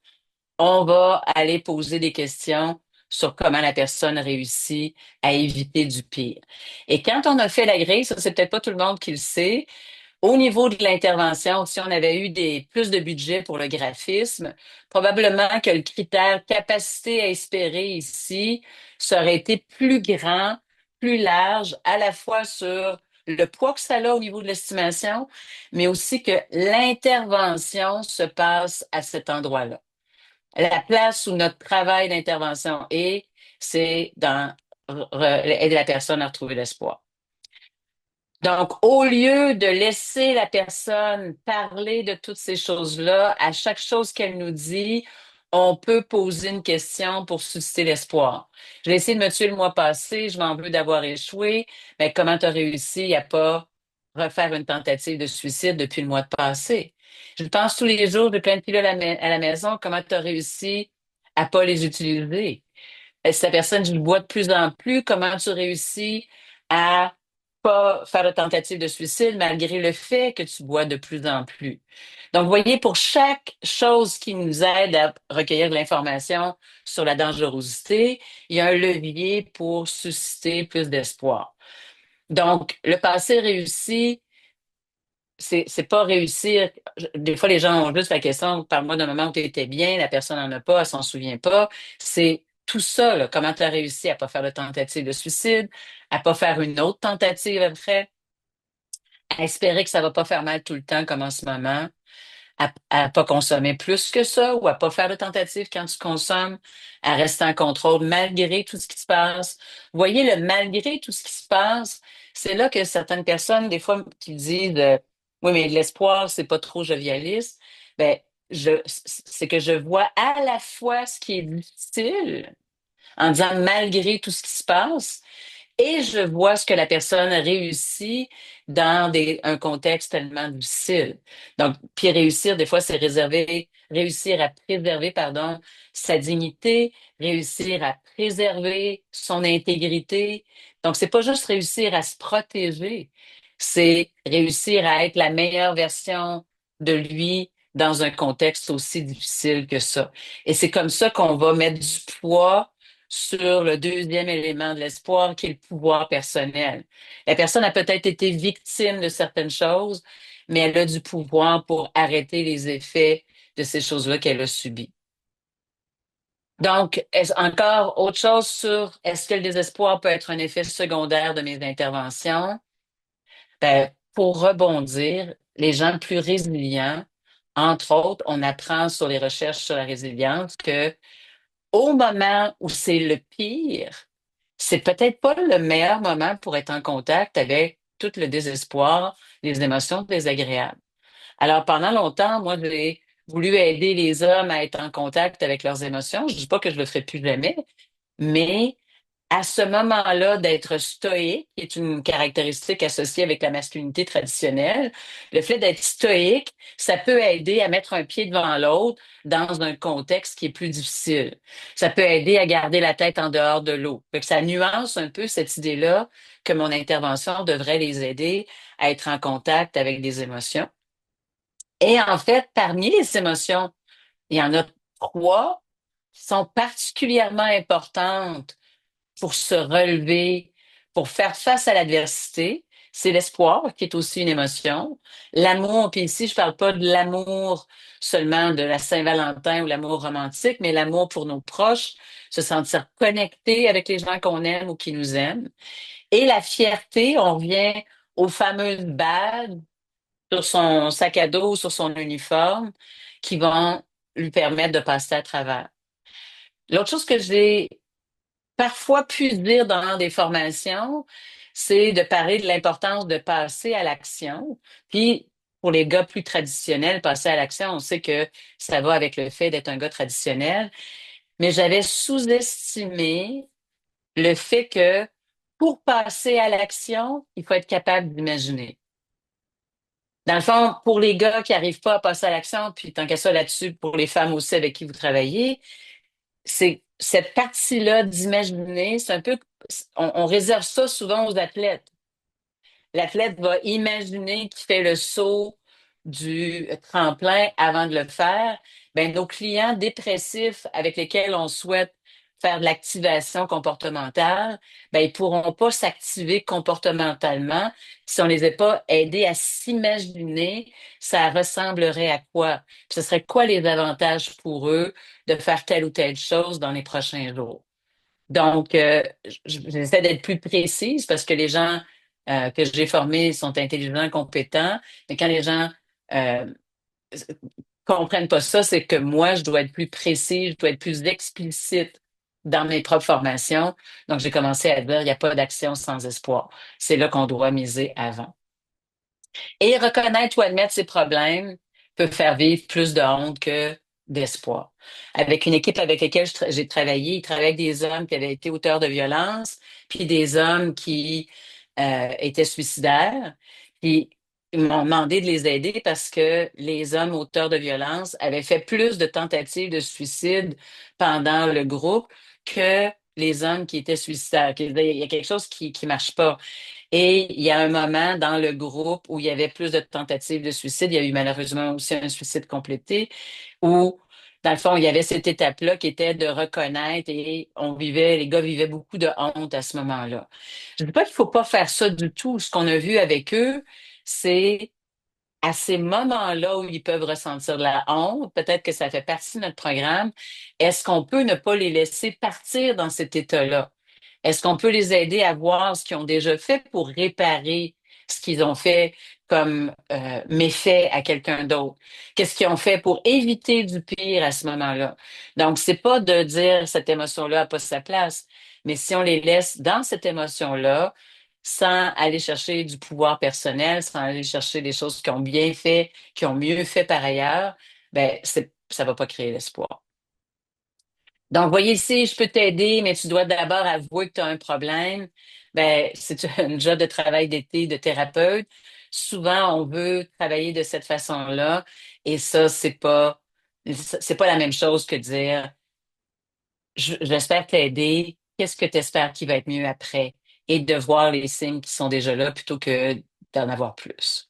on va aller poser des questions sur comment la personne réussit à éviter du pire. Et quand on a fait la grille, ça, c'est peut-être pas tout le monde qui le sait, au niveau de l'intervention, si on avait eu plus de budget pour le graphisme, probablement que le critère capacité à espérer ici serait été plus grand, plus large, à la fois sur le poids que ça a au niveau de l'estimation, mais aussi que l'intervention se passe à cet endroit-là. La place où notre travail d'intervention est, c'est dans aider la personne à retrouver l'espoir. Donc, au lieu de laisser la personne parler de toutes ces choses-là, à chaque chose qu'elle nous dit, on peut poser une question pour susciter l'espoir. J'ai essayé de me tuer le mois passé, je m'en veux d'avoir échoué, mais comment tu as réussi à pas refaire une tentative de suicide depuis le mois de passé? Je pense tous les jours, j'ai plein de pilules à la maison, comment tu as réussi à pas les utiliser? Si la personne, je le bois de plus en plus, comment tu réussis à pas faire de tentative de suicide malgré le fait que tu bois de plus en plus. Donc, vous voyez, pour chaque chose qui nous aide à recueillir de l'information sur la dangerosité, il y a un levier pour susciter plus d'espoir. Donc, le passé réussi, c'est pas réussir. Des fois, les gens ont juste la question, parle-moi d'un moment où tu étais bien, la personne n'en a pas, elle s'en souvient pas. C'est tout ça, là, comment tu as réussi à pas faire de tentative de suicide, à pas faire une autre tentative après, à espérer que ça va pas faire mal tout le temps comme en ce moment, à pas consommer plus que ça ou à pas faire de tentative quand tu consommes, à rester en contrôle malgré tout ce qui se passe. Vous voyez, le malgré tout ce qui se passe, c'est là que certaines personnes, des fois, qui disent oui, mais l'espoir, c'est pas trop jovialiste. Ben, c'est que je vois à la fois ce qui est difficile en disant malgré tout ce qui se passe, et je vois ce que la personne réussit dans un contexte tellement difficile. Donc, puis réussir, des fois, c'est réussir à préserver, pardon, sa dignité, réussir à préserver son intégrité. Donc, c'est pas juste réussir à se protéger, c'est réussir à être la meilleure version de lui dans un contexte aussi difficile que ça. Et c'est comme ça qu'on va mettre du poids sur le deuxième élément de l'espoir, qui est le pouvoir personnel. La personne a peut-être été victime de certaines choses, mais elle a du pouvoir pour arrêter les effets de ces choses-là qu'elle a subies. Donc, encore autre chose sur est-ce que le désespoir peut être un effet secondaire de mes interventions? Ben, pour rebondir, les gens plus résilients, entre autres, on apprend sur les recherches sur la résilience que au moment où c'est le pire, c'est peut-être pas le meilleur moment pour être en contact avec tout le désespoir, les émotions désagréables. Alors, pendant longtemps, moi, j'ai voulu aider les hommes à être en contact avec leurs émotions. Je dis pas que je le ferai plus jamais, mais à ce moment-là, d'être stoïque, qui est une caractéristique associée avec la masculinité traditionnelle, le fait d'être stoïque, ça peut aider à mettre un pied devant l'autre dans un contexte qui est plus difficile. Ça peut aider à garder la tête en dehors de l'eau. Fait que ça nuance un peu cette idée-là que mon intervention devrait les aider à être en contact avec des émotions. Et en fait, parmi les émotions, il y en a trois qui sont particulièrement importantes pour se relever, pour faire face à l'adversité. C'est l'espoir, qui est aussi une émotion. L'amour, puis ici, je parle pas de l'amour seulement de la Saint-Valentin ou l'amour romantique, mais l'amour pour nos proches, se sentir connecté avec les gens qu'on aime ou qui nous aiment. Et la fierté, on revient aux fameuses badges sur son sac à dos, sur son uniforme, qui vont lui permettre de passer à travers. L'autre chose que j'ai parfois pu dire dans des formations, c'est de parler de l'importance de passer à l'action. Puis, pour les gars plus traditionnels, passer à l'action, on sait que ça va avec le fait d'être un gars traditionnel. Mais j'avais sous-estimé le fait que pour passer à l'action, il faut être capable d'imaginer. Dans le fond, pour les gars qui n'arrivent pas à passer à l'action, puis tant qu'à ça là-dessus, pour les femmes aussi avec qui vous travaillez, c'est cette partie-là d'imaginer, c'est un peu, on réserve ça souvent aux athlètes. L'athlète va imaginer qu'il fait le saut du tremplin avant de le faire. Ben, nos clients dépressifs avec lesquels on souhaite faire de l'activation comportementale, ben, ils pourront pas s'activer comportementalement si on les a pas aidés à s'imaginer ça ressemblerait à quoi. Puis ce serait quoi les avantages pour eux de faire telle ou telle chose dans les prochains jours. Donc, j'essaie d'être plus précise parce que les gens que j'ai formés sont intelligents, compétents. Mais quand les gens euh, comprennent pas ça, c'est que moi, je dois être plus précis, je dois être plus explicite dans mes propres formations. Donc, j'ai commencé à dire, il n'y a pas d'action sans espoir. C'est là qu'on doit miser avant. Et reconnaître ou admettre ses problèmes peut faire vivre plus de honte que d'espoir. Avec une équipe avec laquelle j'ai travaillé, ils travaillaient avec des hommes qui avaient été auteurs de violences, puis des hommes qui étaient suicidaires. Puis ils m'ont demandé de les aider parce que les hommes auteurs de violences avaient fait plus de tentatives de suicide pendant le groupe que les hommes qui étaient suicidaires. Il y a quelque chose qui marche pas. Et il y a un moment dans le groupe où il y avait plus de tentatives de suicide. Il y a eu malheureusement aussi un suicide complété où, dans le fond, il y avait cette étape-là qui était de reconnaître et les gars vivaient beaucoup de honte à ce moment-là. Je ne dis pas qu'il faut pas faire ça du tout. Ce qu'on a vu avec eux, c'est à ces moments-là où ils peuvent ressentir de la honte, peut-être que ça fait partie de notre programme, est-ce qu'on peut ne pas les laisser partir dans cet état-là? Est-ce qu'on peut les aider à voir ce qu'ils ont déjà fait pour réparer ce qu'ils ont fait comme méfait à quelqu'un d'autre? Qu'est-ce qu'ils ont fait pour éviter du pire à ce moment-là? Donc, c'est pas de dire cette émotion-là n'a pas sa place, mais si on les laisse dans cette émotion-là, sans aller chercher du pouvoir personnel, sans aller chercher des choses qui ont bien fait, qui ont mieux fait par ailleurs, ben, ça va pas créer l'espoir. Donc, voyez ici, je peux t'aider, mais tu dois d'abord avouer que tu as un problème. Ben, c'est un job de travail d'été de thérapeute. Souvent, on veut travailler de cette façon-là, et ça, c'est pas la même chose que dire, j'espère t'aider. Qu'est-ce que tu espères qui va être mieux après? Et de voir les signes qui sont déjà là plutôt que d'en avoir plus.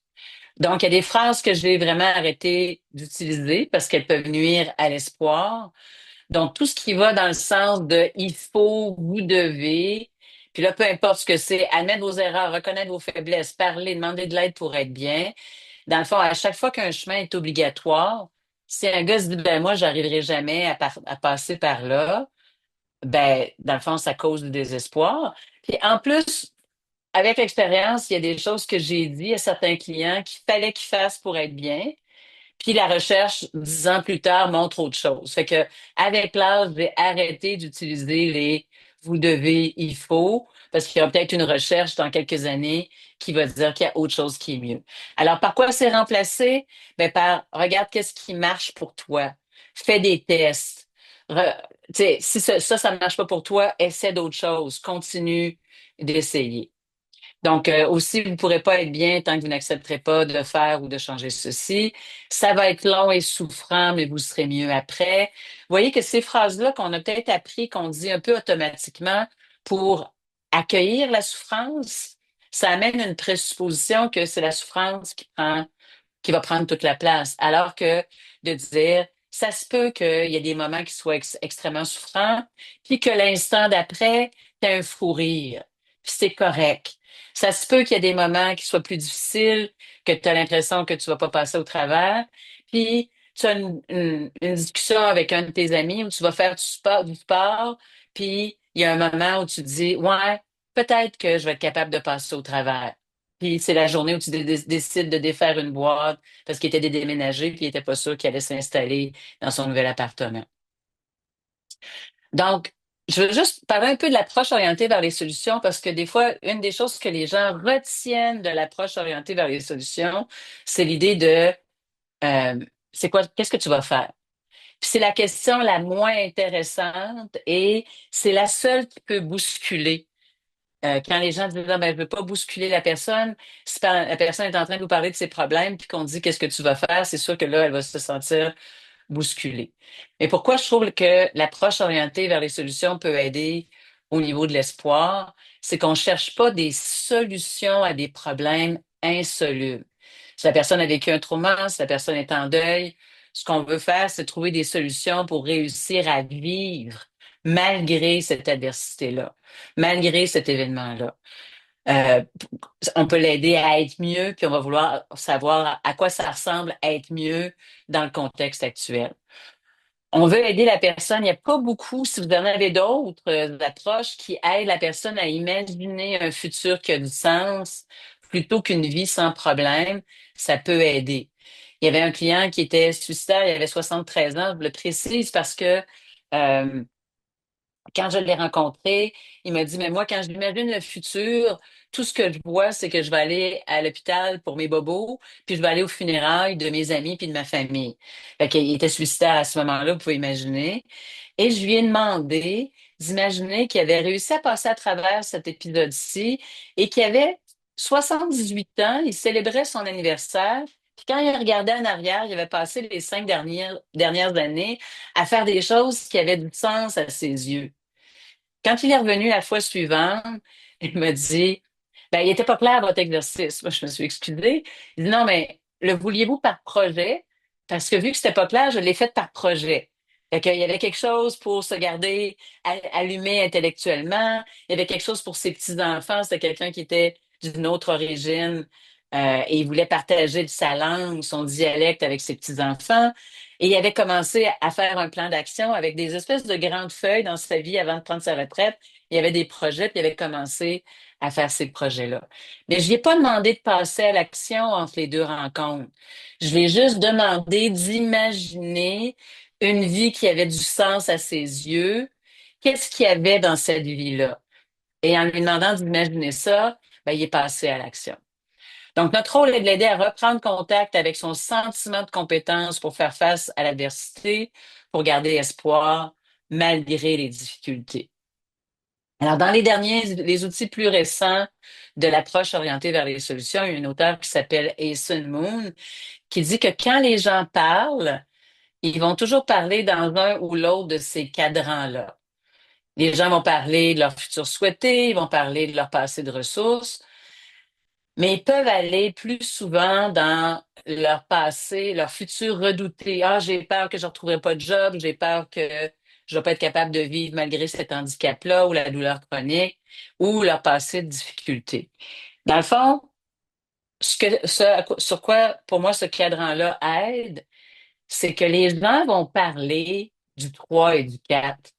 Donc, il y a des phrases que j'ai vraiment arrêté d'utiliser parce qu'elles peuvent nuire à l'espoir. Donc, tout ce qui va dans le sens de il faut, vous devez, puis là, peu importe ce que c'est, admettre vos erreurs, reconnaître vos faiblesses, parler, demander de l'aide pour être bien. Dans le fond, à chaque fois qu'un chemin est obligatoire, si un gars se dit, ben moi, j'arriverai jamais à passer par là, ben, dans le fond, ça cause du désespoir. Puis en plus, avec l'expérience, il y a des choses que j'ai dit à certains clients qu'il fallait qu'ils fassent pour être bien. Puis la recherche, 10 ans plus tard, montre autre chose. Fait que avec l'âge, j'ai arrêté d'utiliser les vous devez, il faut, parce qu'il y aura peut-être une recherche dans quelques années qui va dire qu'il y a autre chose qui est mieux. Alors, par quoi c'est remplacé? Ben, par regarde qu'est-ce qui marche pour toi. Fais des tests. Re- Tu sais, si ça ne marche pas pour toi, essaie d'autres choses. Continue d'essayer. Donc, aussi, vous ne pourrez pas être bien tant que vous n'accepterez pas de faire ou de changer ceci. Ça va être long et souffrant, mais vous serez mieux après. Vous voyez que ces phrases-là qu'on a peut-être appris, qu'on dit un peu automatiquement pour accueillir la souffrance, ça amène une présupposition que c'est la souffrance qui va prendre toute la place. Alors que de dire, ça se peut qu'il y ait des moments qui soient extrêmement souffrants, puis que l'instant d'après, tu as un fou rire, puis c'est correct. Ça se peut qu'il y ait des moments qui soient plus difficiles, que tu as l'impression que tu vas pas passer au travers, puis tu as une discussion avec un de tes amis où tu vas faire du sport, puis il y a un moment où tu te dis, ouais, peut-être que je vais être capable de passer au travers. Puis c'est la journée où tu décides de défaire une boîte parce qu'il était déménagé puis il était pas sûr qu'il allait s'installer dans son nouvel appartement. Donc, je veux juste parler un peu de l'approche orientée vers les solutions parce que des fois, une des choses que les gens retiennent de l'approche orientée vers les solutions, c'est l'idée de euh, qu'est-ce que tu vas faire? Puis c'est la question la moins intéressante et c'est la seule qui peut bousculer. Quand les gens disent, ah, ben, je veux pas bousculer la personne, si la personne est en train de vous parler de ses problèmes, puis qu'on dit qu'est-ce que tu vas faire, c'est sûr que là, elle va se sentir bousculée. Mais pourquoi je trouve que l'approche orientée vers les solutions peut aider au niveau de l'espoir, c'est qu'on cherche pas des solutions à des problèmes insolubles. Si la personne a vécu un trauma, si la personne est en deuil, ce qu'on veut faire, c'est trouver des solutions pour réussir à vivre malgré cette adversité-là, malgré cet événement-là. Euh, on peut l'aider à être mieux, puis on va vouloir savoir à quoi ça ressemble à être mieux dans le contexte actuel. On veut aider la personne. Il n'y a pas beaucoup, si vous en avez d'autres approches qui aident la personne à imaginer un futur qui a du sens plutôt qu'une vie sans problème, ça peut aider. Il y avait un client qui était suicidaire, il avait 73 ans, je le précise parce que euh, quand je l'ai rencontré, il m'a dit, mais moi, quand je m'imagine le futur, tout ce que je vois, c'est que je vais aller à l'hôpital pour mes bobos, puis je vais aller aux funérailles de mes amis puis de ma famille. Fait qu'il était suicidaire à ce moment-là, vous pouvez imaginer. Et je lui ai demandé d'imaginer qu'il avait réussi à passer à travers cet épisode-ci et qu'il avait 78 ans, il célébrait son anniversaire. Puis quand il regardait en arrière, il avait passé les 5 dernières années à faire des choses qui avaient du sens à ses yeux. Quand il est revenu la fois suivante, il m'a dit, ben, il était pas clair votre exercice. Moi, je me suis excusée. Il dit, non, mais le vouliez-vous par projet? Parce que vu que c'était pas clair, je l'ai fait par projet. Fait qu'il y avait quelque chose pour se garder allumé intellectuellement. Il y avait quelque chose pour ses petits-enfants. C'était quelqu'un qui était d'une autre origine. Et il voulait partager sa langue, son dialecte avec ses petits-enfants. Et il avait commencé à faire un plan d'action avec des espèces de grandes feuilles dans sa vie avant de prendre sa retraite. Il y avait des projets, puis il avait commencé à faire ces projets-là. Mais je lui ai pas demandé de passer à l'action entre les deux rencontres. Je lui ai juste demandé d'imaginer une vie qui avait du sens à ses yeux. Qu'est-ce qu'il y avait dans cette vie-là? Et en lui demandant d'imaginer ça, ben, il est passé à l'action. Donc, notre rôle est de l'aider à reprendre contact avec son sentiment de compétence pour faire face à l'adversité, pour garder espoir malgré les difficultés. Alors, dans les outils plus récents de l'approche orientée vers les solutions, il y a un auteur qui s'appelle Asen Moon qui dit que quand les gens parlent, ils vont toujours parler dans un ou l'autre de ces cadrans-là. Les gens vont parler de leur futur souhaité, ils vont parler de leur passé de ressources, mais ils peuvent aller plus souvent dans leur passé, leur futur redouté. Ah, j'ai peur que je ne retrouverai pas de job, j'ai peur que je ne vais pas être capable de vivre malgré cet handicap-là ou la douleur chronique ou leur passé de difficulté. Dans le fond, sur quoi, pour moi, ce cadran-là aide, c'est que les gens vont parler du 3 et du 4,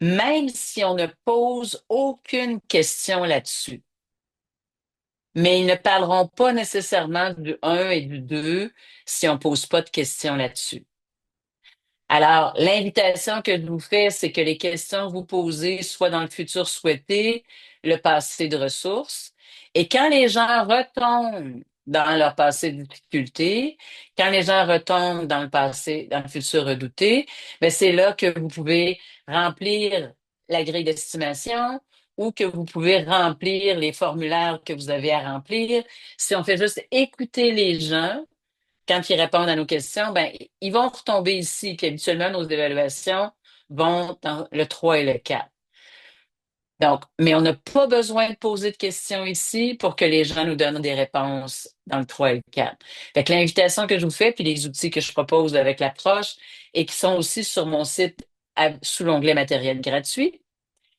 même si on ne pose aucune question là-dessus. Mais ils ne parleront pas nécessairement du un et du 2 si on ne pose pas de questions là-dessus. Alors, l'invitation que je vous fais, c'est que les questions que vous posez soient dans le futur souhaité, le passé de ressources. Et quand les gens retombent dans leur passé de difficulté, quand les gens retombent dans le passé, dans le futur redouté, ben c'est là que vous pouvez remplir la grille d'estimation ou que vous pouvez remplir les formulaires que vous avez à remplir. Si on fait juste écouter les gens, quand ils répondent à nos questions, ben, ils vont retomber ici. Puis habituellement, nos évaluations vont dans le 3 et le 4. Donc, mais on n'a pas besoin de poser de questions ici pour que les gens nous donnent des réponses dans le 3 et le 4. Fait que l'invitation que je vous fais, puis les outils que je propose avec l'approche et qui sont aussi sur mon site sous l'onglet matériel gratuit,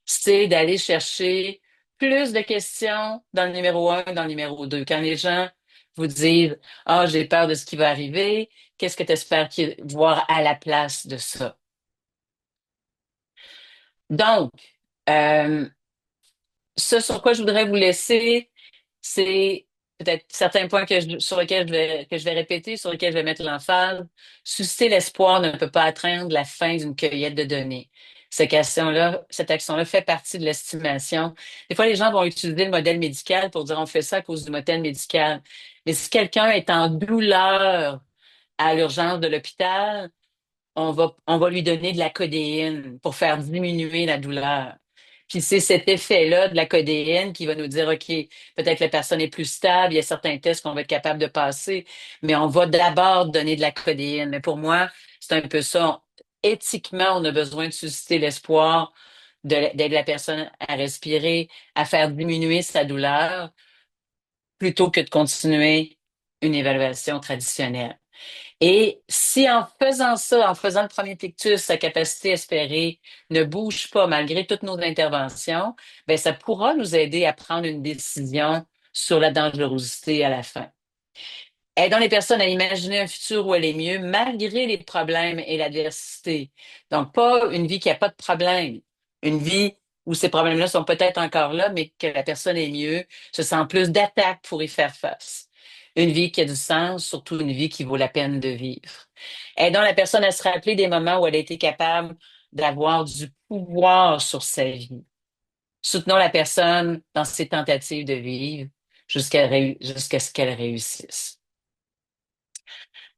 c'est d'aller chercher plus de questions dans le numéro un, dans le numéro 2. Quand les gens vous disent, ah, j'ai peur de ce qui va arriver, qu'est-ce que tu espères voir à la place de ça? Donc, euh, ce sur quoi je voudrais vous laisser, c'est peut-être certains points sur lesquels que je vais répéter, sur lesquels je vais mettre l'emphase. Susciter l'espoir ne peut pas atteindre la fin d'une cueillette de données. Cette action-là fait partie de l'estimation. Des fois, les gens vont utiliser le modèle médical pour dire on fait ça à cause du modèle médical. Mais si quelqu'un est en douleur à l'urgence de l'hôpital, on va lui donner de la codéine pour faire diminuer la douleur. Puis c'est cet effet-là de la codéine qui va nous dire, OK, peut-être la personne est plus stable, il y a certains tests qu'on va être capable de passer, mais on va d'abord donner de la codéine. Mais pour moi, c'est un peu ça. Éthiquement, on a besoin de susciter l'espoir d'aider la personne à respirer, à faire diminuer sa douleur, plutôt que de continuer une évaluation traditionnelle. Et si en faisant ça, en faisant le premier pictus, sa capacité espérée ne bouge pas malgré toutes nos interventions, ben ça pourra nous aider à prendre une décision sur la dangerosité à la fin. Aidons les personnes à imaginer un futur où elle est mieux malgré les problèmes et l'adversité. Donc, pas une vie qui n'a pas de problème, une vie où ces problèmes-là sont peut-être encore là, mais que la personne est mieux, se sent plus d'attaque pour y faire face. Une vie qui a du sens, surtout une vie qui vaut la peine de vivre. Aidons la personne à se rappeler des moments où elle a été capable d'avoir du pouvoir sur sa vie. Soutenons la personne dans ses tentatives de vivre jusqu'à ce qu'elle réussisse.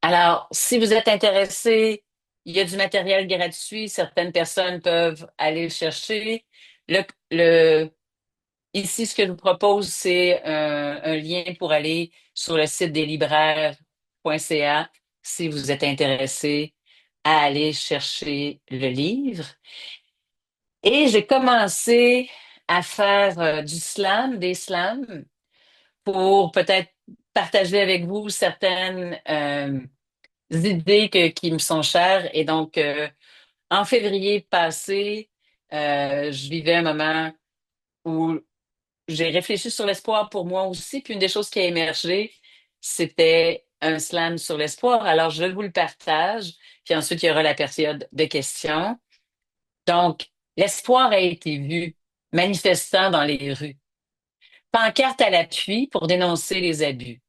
Alors, si vous êtes intéressé, il y a du matériel gratuit. Certaines personnes peuvent aller le chercher. Le, le, ici, ce que je vous propose, c'est un lien pour aller sur le site des libraires.ca si vous êtes intéressé à aller chercher le livre. Et j'ai commencé à faire du slam, des slams, pour peut-être partager avec vous certaines idées qui me sont chères. Et donc, en février passé, je vivais un moment où j'ai réfléchi sur l'espoir pour moi aussi. Puis une des choses qui a émergé, c'était un slam sur l'espoir. Alors, je vous le partage. Puis ensuite, il y aura la période de questions. Donc, l'espoir a été vu, manifestant dans les rues. Pancarte à l'appui pour dénoncer les abus.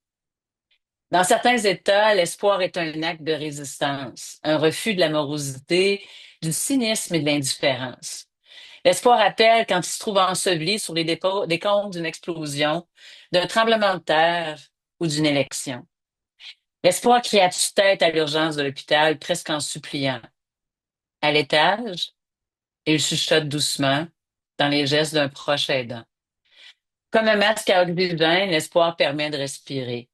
Dans certains États, l'espoir est un acte de résistance, un refus de la morosité, du cynisme et de l'indifférence. L'espoir appelle quand il se trouve enseveli sur les décombres d'une explosion, d'un tremblement de terre ou d'une élection. L'espoir crie à tue-tête à l'urgence de l'hôpital, presque en suppliant. À l'étage, il chuchote doucement, dans les gestes d'un proche aidant. Comme un masque à oxygène, l'espoir permet de respirer.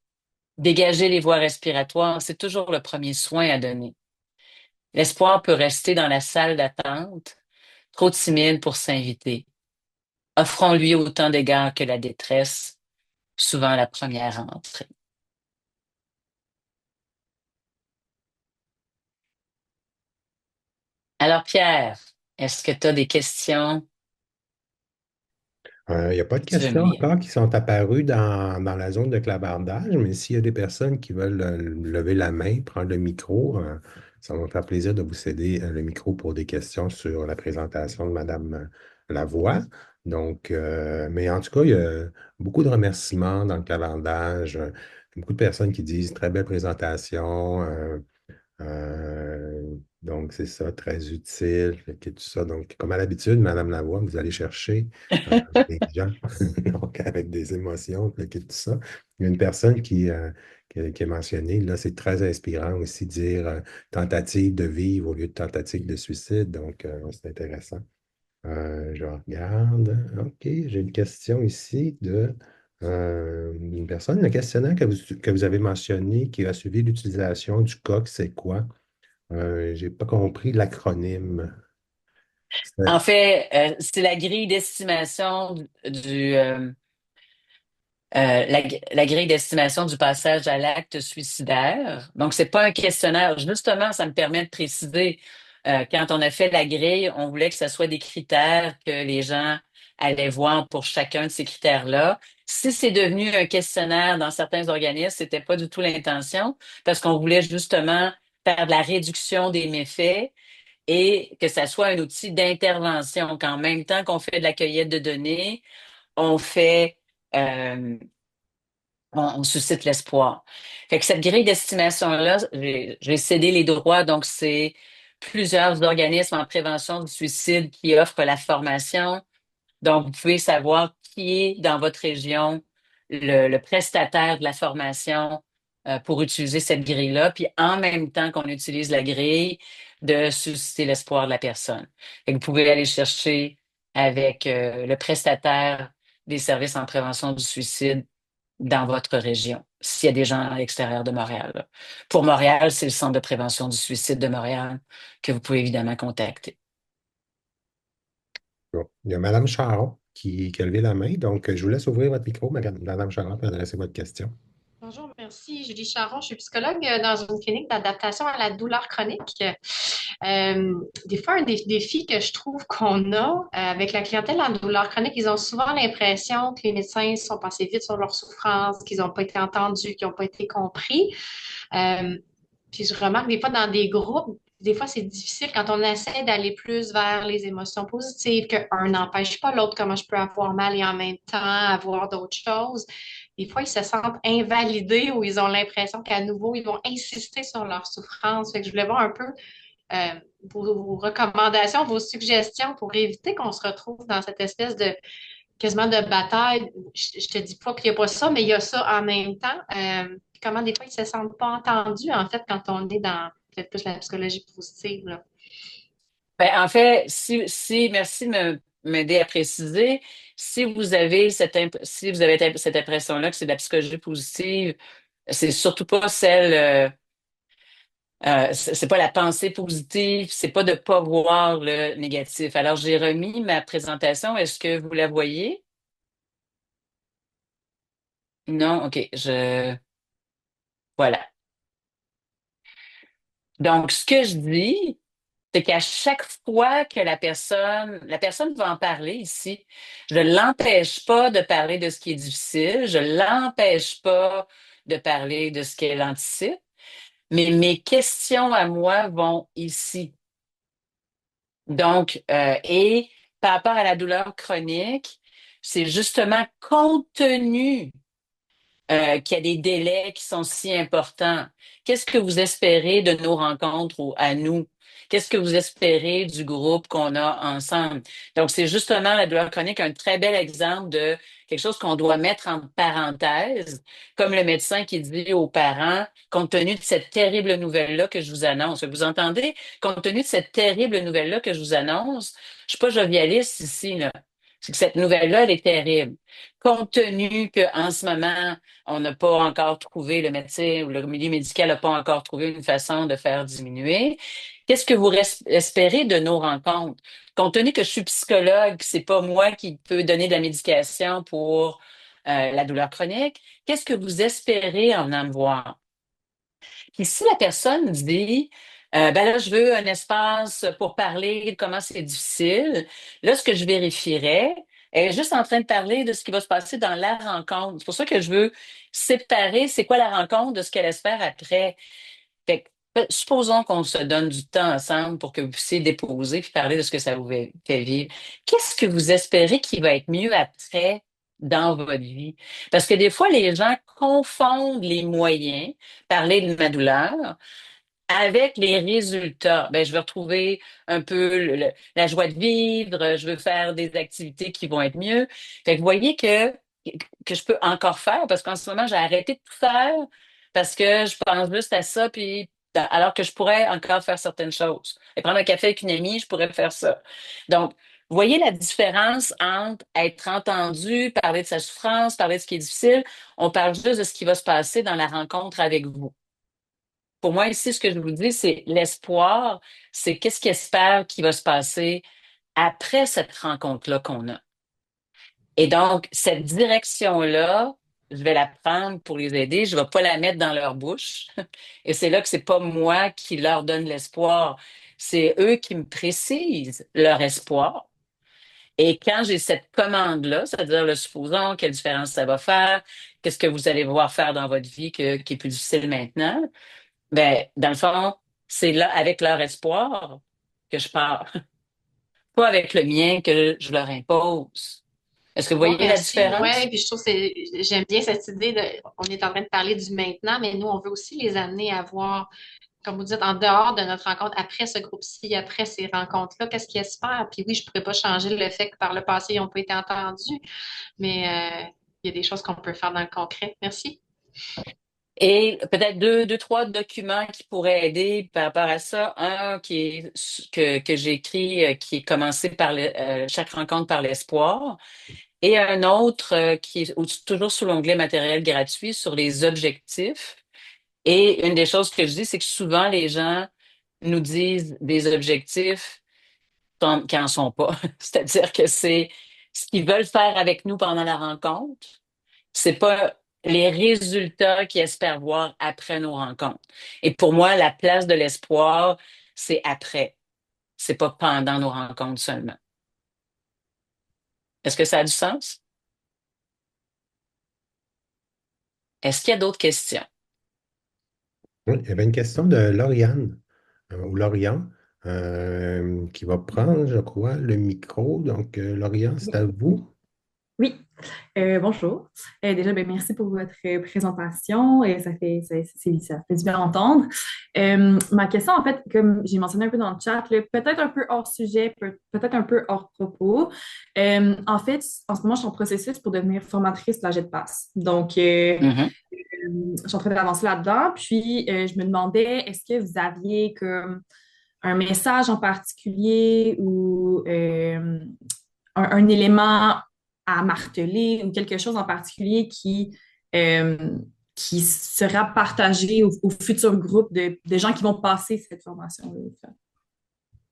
Dégager les voies respiratoires, c'est toujours le premier soin à donner. L'espoir peut rester dans la salle d'attente, trop timide pour s'inviter. Offrons-lui autant d'égards que la détresse. souvent la première entrée. Alors, Pierre, est-ce que tu as des questions Il n'y a pas de que tu veux questions me lire? encore qui sont apparues dans la zone de clavardage, mais s'il y a des personnes qui veulent lever la main, prendre le micro, ça va me faire plaisir de vous céder le micro pour des questions sur la présentation de Madame Lavoie. Donc, mais en tout cas, il y a beaucoup de remerciements dans le clavardage, beaucoup de personnes qui disent très belle présentation. Donc, c'est ça, très utile, fait que tout ça. Donc, comme à l'habitude, Madame Lavoie, vous allez chercher des gens, donc avec des émotions, fait que tout ça. Il y a une personne qui a mentionné, là, c'est très inspirant aussi de dire tentative de vivre au lieu de tentative de suicide. Donc, c'est intéressant. Je regarde. OK, j'ai une question ici d'une personne. Le questionnaire que vous avez mentionné qui a suivi l'utilisation du coq, c'est quoi? J'ai pas compris l'acronyme. En C'est- fait, c'est la grille d'estimation la grille d'estimation du passage à l'acte suicidaire. Donc, c'est pas un questionnaire. Justement, ça me permet de préciser, quand on a fait la grille, on voulait que ce soit des critères que les gens allaient voir pour chacun de ces critères-là. Si c'est devenu un questionnaire dans certains organismes, c'était pas du tout l'intention, parce qu'on voulait justement faire de la réduction des méfaits et que ça soit un outil d'intervention, qu'en même temps qu'on fait de la cueillette de données, on fait euh, on suscite l'espoir. Fait que cette grille d'estimation-là, j'ai cédé les droits, donc c'est plusieurs organismes en prévention du suicide qui offrent la formation. Donc, vous pouvez savoir qui est dans votre région le prestataire de la formation pour utiliser cette grille-là, puis en même temps qu'on utilise la grille, de susciter l'espoir de la personne. Fait que vous pouvez aller chercher avec le prestataire des services en prévention du suicide dans votre région, s'il y a des gens à l'extérieur de Montréal, là. Pour Montréal, c'est le Centre de prévention du suicide de Montréal que vous pouvez évidemment contacter. Bon. Il y a Madame Charon qui a levé la main. Donc, je vous laisse ouvrir votre micro, Madame Charon, pour adresser votre question. Bonjour, merci. Julie Charon, je suis psychologue dans une clinique d'adaptation à la douleur chronique. Des fois, un des défis que je trouve qu'on a avec la clientèle en douleur chronique, ils ont souvent l'impression que les médecins sont passés vite sur leur souffrance, qu'ils n'ont pas été entendus, qu'ils n'ont pas été compris. Euh, Puis je remarque des fois dans des groupes, des fois c'est difficile quand on essaie d'aller plus vers les émotions positives, qu'un n'empêche pas l'autre, comment je peux avoir mal et en même temps avoir d'autres choses. Des fois, ils se sentent invalidés ou ils ont l'impression qu'à nouveau, ils vont insister sur leur souffrance. Fait que je voulais voir un peu euh, vos recommandations, vos suggestions pour éviter qu'on se retrouve dans cette espèce de quasiment de bataille. Je te dis pas qu'il n'y a pas ça, mais il y a ça en même temps. Comment des fois ils se sentent pas entendus, en fait, quand on est dans peut-être plus la psychologie positive, là. Ben, en fait, merci de m'aider à préciser. Si vous avez cette impression-là que c'est de la psychologie positive, c'est surtout pas celle, c'est pas la pensée positive, c'est pas de pas voir le négatif. Alors, j'ai remis ma présentation. Est-ce que vous la voyez? Non? OK. Voilà. Donc, ce que je dis, c'est qu'à chaque fois que la personne va en parler ici, je ne l'empêche pas de parler de ce qui est difficile, je ne l'empêche pas de parler de ce qu'elle anticipe, mais mes questions à moi vont ici. Donc, et par rapport à la douleur chronique, c'est justement compte tenu qu'il y a des délais qui sont si importants. Qu'est-ce que vous espérez de nos rencontres ou à nous? Qu'est-ce que vous espérez du groupe qu'on a ensemble? Donc, c'est justement la douleur chronique un très bel exemple de quelque chose qu'on doit mettre en parenthèse, comme le médecin qui dit aux parents, compte tenu de cette terrible nouvelle-là que je vous annonce. Vous entendez? Compte tenu de cette terrible nouvelle-là que je vous annonce, je suis pas jovialiste ici, là. C'est que cette nouvelle-là, elle est terrible. Compte tenu qu'en ce moment, on n'a pas encore trouvé, le médecin ou le milieu médical n'a pas encore trouvé une façon de faire diminuer. Qu'est-ce que vous espérez de nos rencontres? Compte tenu que je suis psychologue, c'est pas moi qui peux donner de la médication pour la douleur chronique, qu'est-ce que vous espérez en avoir? Puis si la personne dit, ben là, je veux un espace pour parler de comment c'est difficile, là, ce que je vérifierais, elle est juste en train de parler de ce qui va se passer dans la rencontre. C'est pour ça que je veux séparer c'est quoi la rencontre de ce qu'elle espère après. Fait que, supposons qu'on se donne du temps ensemble pour que vous puissiez déposer puis parler de ce que ça vous fait vivre. Qu'est-ce que vous espérez qui va être mieux après dans votre vie? Parce que des fois, les gens confondent les moyens, parler de ma douleur, avec les résultats. Ben, je vais retrouver un peu la joie de vivre, je veux faire des activités qui vont être mieux. Fait que vous voyez que je peux encore faire parce qu'en ce moment, j'ai arrêté de tout faire parce que je pense juste à ça, puis alors que je pourrais encore faire certaines choses. Et prendre un café avec une amie, je pourrais faire ça. Donc, vous voyez la différence entre être entendu, parler de sa souffrance, parler de ce qui est difficile. On parle juste de ce qui va se passer dans la rencontre avec vous. Pour moi, ici, ce que je vous dis, c'est l'espoir, c'est qu'est-ce qu'il espère qui va se passer après cette rencontre-là qu'on a. Et donc, cette direction-là, je vais la prendre pour les aider. Je ne vais pas la mettre dans leur bouche. Et c'est là que c'est pas moi qui leur donne l'espoir. C'est eux qui me précisent leur espoir. Et quand j'ai cette commande-là, c'est-à-dire le supposons, quelle différence ça va faire, qu'est-ce que vous allez voir faire dans votre vie qui est plus difficile maintenant, ben, dans le fond, c'est là, avec leur espoir, que je pars, pas avec le mien que je leur impose. Est-ce que vous Bon, voyez la merci. Ouais, différence? puis je trouve que j'aime bien cette idée de, on est en train de parler du maintenant, mais nous, on veut aussi les amener à voir, comme vous dites, en dehors de notre rencontre, après ce groupe-ci, après ces rencontres-là, qu'est-ce qu'ils espèrent? Puis oui, je ne pourrais pas changer le fait que par le passé, ils n'ont pas été entendus, mais il y a des choses qu'on peut faire dans le concret. Merci. Et peut-être trois documents qui pourraient aider par rapport à ça. Un que j'ai écrit, qui est commencé par chaque rencontre par l'espoir. Et un autre qui est toujours sous l'onglet matériel gratuit sur les objectifs. Et une des choses que je dis, c'est que souvent les gens nous disent des objectifs qui n'en sont pas. C'est-à-dire que c'est ce qu'ils veulent faire avec nous pendant la rencontre. C'est pas les résultats qu'ils espèrent voir après nos rencontres. Et pour moi, la place de l'espoir, c'est après. C'est pas pendant nos rencontres seulement. Est-ce que ça a du sens? Est-ce qu'il y a d'autres questions? Oui, il y avait une question de Lauriane, ou Lorian, qui va prendre, je crois, le micro. Donc, Lauriane, c'est à vous. Oui, bonjour. Déjà, ben, merci pour votre présentation. Ça fait du bien d'entendre. Ma question, en fait, comme j'ai mentionné un peu dans le chat, là, peut-être un peu hors sujet, peut-être un peu hors propos. En fait, en ce moment, je suis en processus pour devenir formatrice de la passe. Donc, Mhm. je suis en train d'avancer là-dedans. Puis, je me demandais, est-ce que vous aviez comme un message en particulier ou un élément à marteler ou quelque chose en particulier euh, qui sera partagé au futur groupe de gens qui vont passer cette formation-là?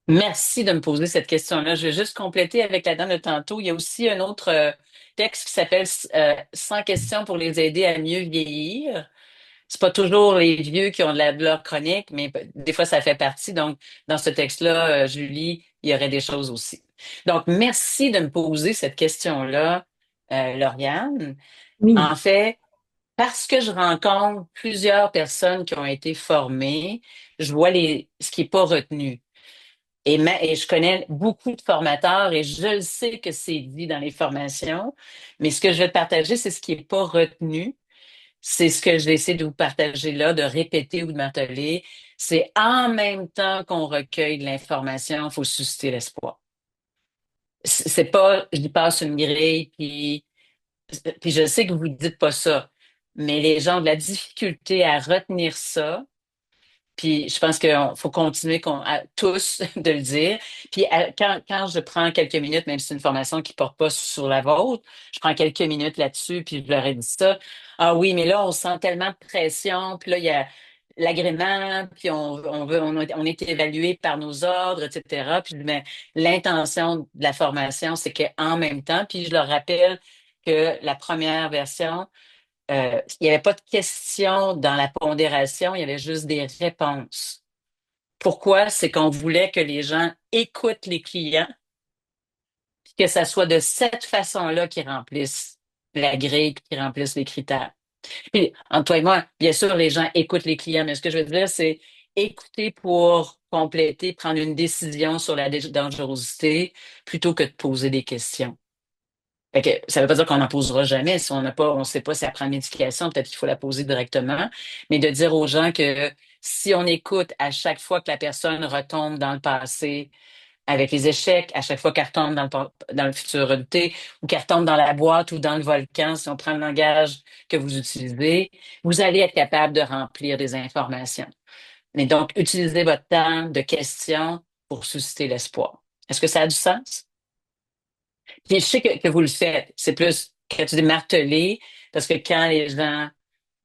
Merci de me poser cette question-là. Je vais juste compléter avec la dame de tantôt. Il y a aussi un autre texte qui s'appelle 100 questions pour les aider à mieux vieillir. C'est pas toujours les vieux qui ont de la douleur chronique, mais des fois ça fait partie. Donc, dans ce texte-là, Julie, il y aurait des choses aussi. Donc, merci de me poser cette question-là, Lauriane. Oui. En fait, parce que je rencontre plusieurs personnes qui ont été formées, je vois ce qui n'est pas retenu. Et je connais beaucoup de formateurs et je le sais que c'est dit dans les formations, mais ce que je vais te partager, c'est ce qui n'est pas retenu. C'est ce que je vais essayer de vous partager là, de répéter ou de marteler. C'est en même temps qu'on recueille de l'information, il faut susciter l'espoir. C'est pas, je passe une grille, puis je sais que vous ne dites pas ça, mais les gens ont de la difficulté à retenir ça. Puis je pense qu'il faut continuer à tous de le dire. Puis quand je prends quelques minutes, même si c'est une formation qui porte pas sur la vôtre, je prends quelques minutes là-dessus, puis je leur ai dit ça. Ah oui, mais là, on sent tellement de pression, puis là, il y a l'agrément, puis on est évalué par nos ordres, etc. Puis mais l'intention de la formation, c'est qu'en même temps, puis je leur rappelle que la première version, il n'y avait pas de questions dans la pondération, il y avait juste des réponses. Pourquoi? C'est qu'on voulait que les gens écoutent les clients, puis que ça soit de cette façon-là qu'ils remplissent la grille, puis qu'ils remplissent les critères. Puis, entre toi et moi, bien sûr, les gens écoutent les clients, mais ce que je veux dire, c'est écouter pour compléter, prendre une décision sur la dangerosité plutôt que de poser des questions. Fait que, ça ne veut pas dire qu'on n'en posera jamais. Si on n'a pas, on ne sait pas si elle prend une médication, peut-être qu'il faut la poser directement. Mais de dire aux gens que si on écoute à chaque fois que la personne retombe dans le passé avec les échecs, à chaque fois qu'elle retombe dans le futurité ou qu'elle retombe dans la boîte ou dans le volcan, si on prend le langage que vous utilisez, vous allez être capable de remplir des informations. Mais donc, utilisez votre temps de questions pour susciter l'espoir. Est-ce que ça a du sens? Puis je sais que vous le faites. C'est plus quand tu dis marteler, parce que quand les gens,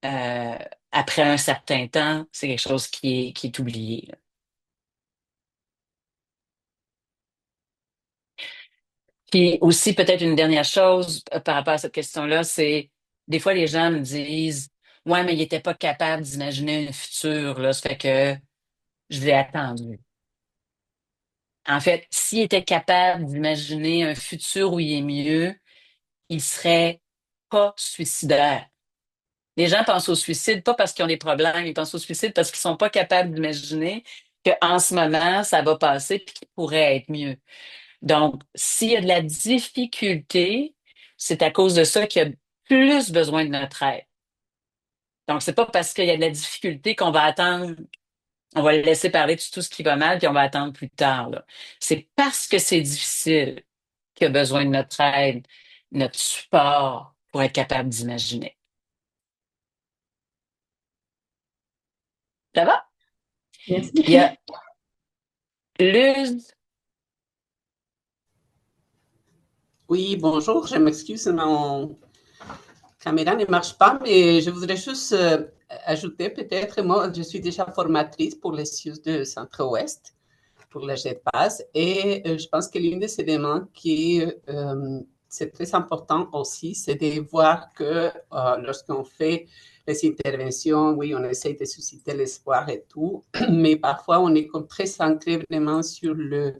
euh, après un certain temps, c'est quelque chose qui est oublié, là. Puis aussi, peut-être une dernière chose par rapport à cette question-là, c'est des fois les gens me disent, ouais, mais il n'était pas capable d'imaginer un futur, là, ça fait que je l'ai attendu. En fait, s'il était capable d'imaginer un futur où il est mieux, il serait pas suicidaire. Les gens pensent au suicide pas parce qu'ils ont des problèmes, ils pensent au suicide parce qu'ils sont pas capables d'imaginer qu'en ce moment, ça va passer et qu'il pourrait être mieux. Donc, s'il y a de la difficulté, c'est à cause de ça qu'il y a plus besoin de notre aide. Donc, c'est pas parce qu'il y a de la difficulté qu'on va attendre, on va le laisser parler de tout ce qui va mal, puis on va attendre plus tard, là. C'est parce que c'est difficile qu'il a besoin de notre aide, notre support pour être capable d'imaginer. Ça va? Merci Il y beaucoup. a Luz. Oui, bonjour, je m'excuse, mon caméra ne marche pas, mais je voudrais juste ajouter peut-être, moi, je suis déjà formatrice pour les CIUS de Centre-Ouest, pour le GEPAS, et je pense que l'un des éléments qui c'est très important aussi, c'est de voir que lorsqu'on fait les interventions, oui, on essaie de susciter l'espoir et tout, mais parfois on est comme très ancré vraiment sur le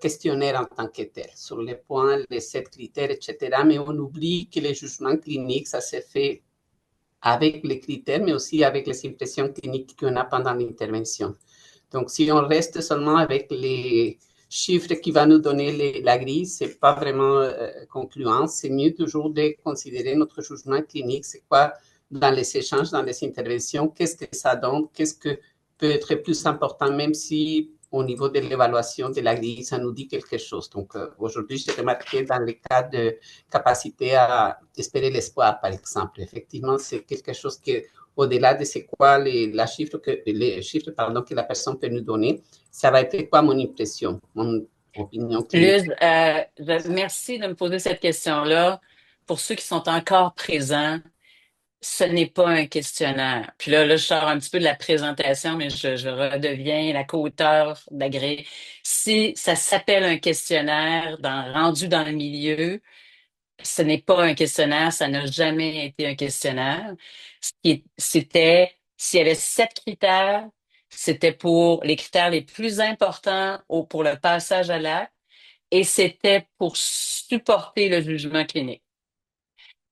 questionnaire en tant que tel, sur les points, les 7 critères, etc. Mais on oublie que les jugements cliniques, ça se fait avec les critères, mais aussi avec les impressions cliniques qu'on a pendant l'intervention. Donc, si on reste seulement avec les chiffres qui vont nous donner la grille, ce n'est pas vraiment concluant. C'est mieux toujours de considérer notre jugement clinique, c'est quoi dans les échanges, dans les interventions, qu'est-ce que ça donne, qu'est-ce que peut être plus important, même si au niveau de l'évaluation de la grille, ça nous dit quelque chose. Donc, aujourd'hui, j'ai remarqué dans le cas de capacité à espérer l'espoir, par exemple. Effectivement, c'est quelque chose que, au-delà de c'est quoi les chiffres que la personne peut nous donner, ça va être quoi mon impression, mon opinion clinique. Luz, merci de me poser cette question-là. Pour ceux qui sont encore présents, ce n'est pas un questionnaire. Puis là, je sors un petit peu de la présentation, mais je redeviens la co-auteure d'Agré. Si ça s'appelle un questionnaire rendu dans le milieu, ce n'est pas un questionnaire, ça n'a jamais été un questionnaire. C'était, s'il y avait 7 critères, c'était pour les critères les plus importants pour le passage à l'acte et c'était pour supporter le jugement clinique.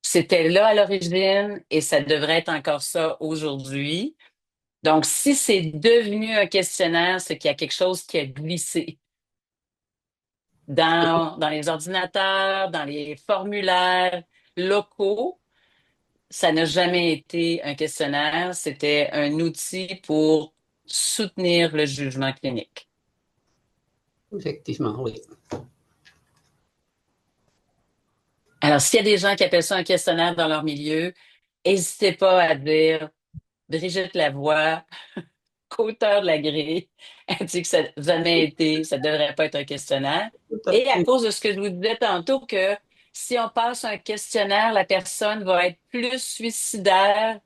C'était là à l'origine et ça devrait être encore ça aujourd'hui. Donc, si c'est devenu un questionnaire, c'est qu'il y a quelque chose qui a glissé dans les ordinateurs, dans les formulaires locaux. Ça n'a jamais été un questionnaire, c'était un outil pour soutenir le jugement clinique. Effectivement, oui. Alors, s'il y a des gens qui appellent ça un questionnaire dans leur milieu, n'hésitez pas à dire Brigitte Lavoie, co-auteur de la grille, a dit que ça n'a jamais été, ça ne devrait pas être un questionnaire. Et à cause de ce que je vous disais tantôt, que si on passe un questionnaire, la personne va être plus suicidaire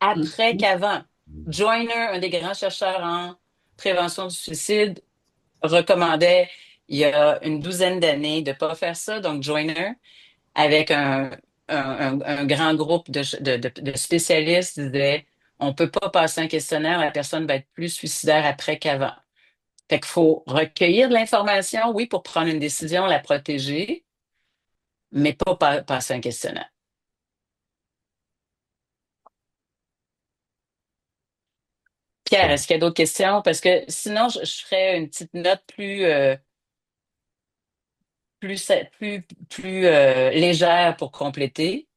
après qu'avant. Joyner, un des grands chercheurs en prévention du suicide, recommandait il y a une douzaine d'années de ne pas faire ça. Donc, Joyner, avec un grand groupe de spécialistes disaient, on peut pas passer un questionnaire, la personne va être plus suicidaire après qu'avant. Fait qu'il faut recueillir de l'information, oui, pour prendre une décision, la protéger, mais pas passer un questionnaire. Pierre, Bon. est-ce qu'il y a d'autres questions? Parce que sinon, je ferais une petite note plus légère pour compléter.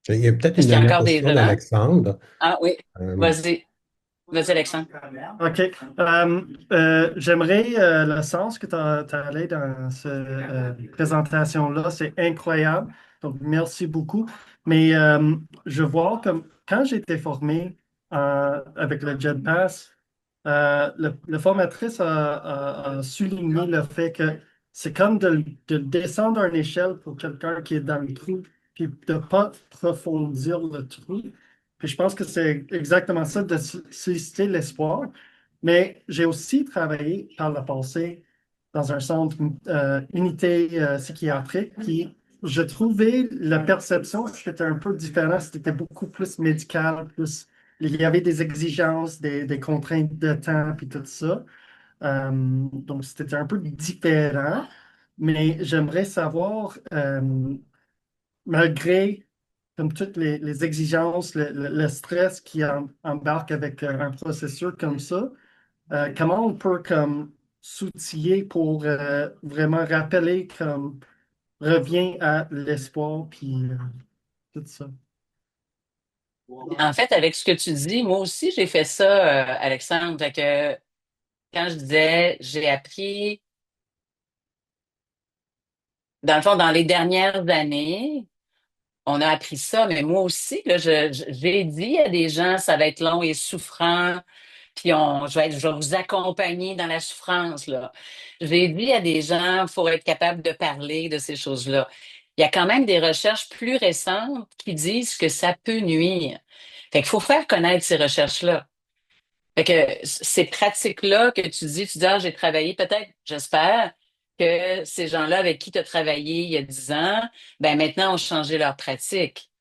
Il y a peut-être une Est-ce qu'il y a dernière encore des question gens? d'Alexandre. Ah oui, Euh, vas-y. Vas-y, Alexandre. OK. J'aimerais le sens que tu as allé dans cette présentation-là. C'est incroyable. Donc, merci beaucoup. Mais je vois comme quand j'ai été formé avec le JetPass, la formatrice a souligné le fait que c'est comme de descendre une échelle pour quelqu'un qui est dans le trou, puis de ne pas profondir le trou. Puis je pense que c'est exactement ça, de susciter l'espoir. Mais j'ai aussi travaillé par le passé dans un centre unité psychiatrique qui, je trouvais la perception c'était un peu différent. C'était beaucoup plus médical, plus il y avait des exigences, des contraintes de temps, puis tout ça. Donc, c'était un peu différent. Mais j'aimerais savoir, malgré comme toutes les exigences, le stress qui embarque avec un processus comme ça, comment on peut comme s'outiller pour vraiment rappeler comme revient à l'espoir puis tout ça. En fait, avec ce que tu dis, moi aussi, j'ai fait ça, Alexandre. Fait que quand je disais, j'ai appris, dans le fond, dans les dernières années, on a appris ça, mais moi aussi, là, j'ai dit à des gens, ça va être long et souffrant, puis je vais vous accompagner dans la souffrance, là. J'ai dit à des gens, il faut être capable de parler de ces choses-là. Il y a quand même des recherches plus récentes qui disent que ça peut nuire. Fait qu'il faut faire connaître ces recherches-là. Fait que ces pratiques-là que tu dis, ah, j'ai travaillé, peut-être, j'espère, que ces gens-là avec qui tu as travaillé il y a 10 ans, ben maintenant ont changé leurs pratiques.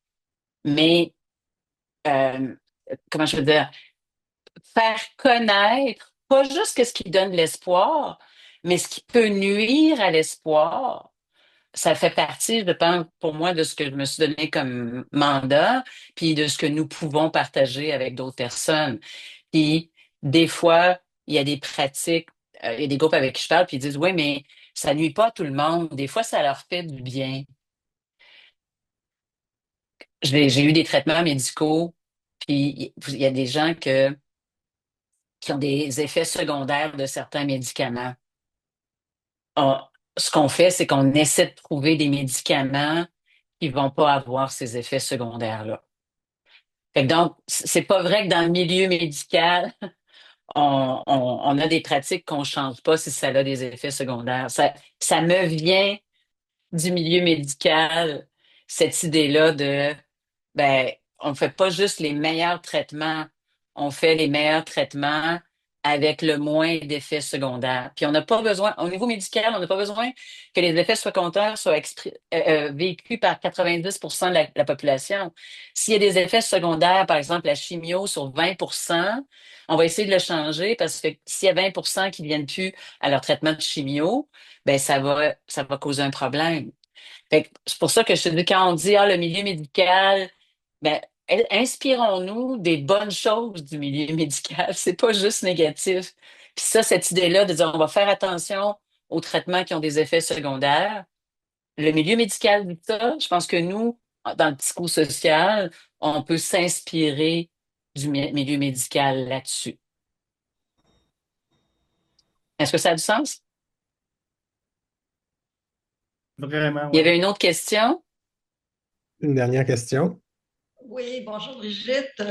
Mais euh, comment je veux dire, faire connaître pas juste ce qui donne l'espoir, mais ce qui peut nuire à l'espoir, ça fait partie, je pense, pour moi, de ce que je me suis donné comme mandat, puis de ce que nous pouvons partager avec d'autres personnes. Puis des fois, il y a des pratiques, il y a des groupes avec qui je parle, puis ils disent, oui, mais ça nuit pas à tout le monde. Des fois, ça leur fait du bien. J'ai eu des traitements médicaux, puis il y a des gens qui ont des effets secondaires de certains médicaments. Ce qu'on fait, c'est qu'on essaie de trouver des médicaments qui vont pas avoir ces effets secondaires-là. Fait que donc, c'est pas vrai que dans le milieu médical, on a des pratiques qu'on change pas si ça a des effets secondaires. Ça me vient du milieu médical, cette idée-là de, ben, on fait pas juste les meilleurs traitements, on fait les meilleurs traitements avec le moins d'effets secondaires. Puis on n'a pas besoin, au niveau médical, on n'a pas besoin que les effets secondaires soient vécus par 90% de la population. S'il y a des effets secondaires, par exemple la chimio sur 20%, on va essayer de le changer parce que s'il y a 20% qui ne viennent plus à leur traitement de chimio, ben ça va causer un problème. Fait que c'est pour ça que je te dis, quand on dit le milieu médical, ben, inspirons-nous des bonnes choses du milieu médical. C'est pas juste négatif. Puis ça, cette idée-là de dire on va faire attention aux traitements qui ont des effets secondaires. Le milieu médical dit ça. Je pense que nous, dans le psychosocial, on peut s'inspirer du milieu médical là-dessus. Est-ce que ça a du sens? Vraiment, Il y oui. avait une autre question? Une dernière question. Oui, bonjour Brigitte.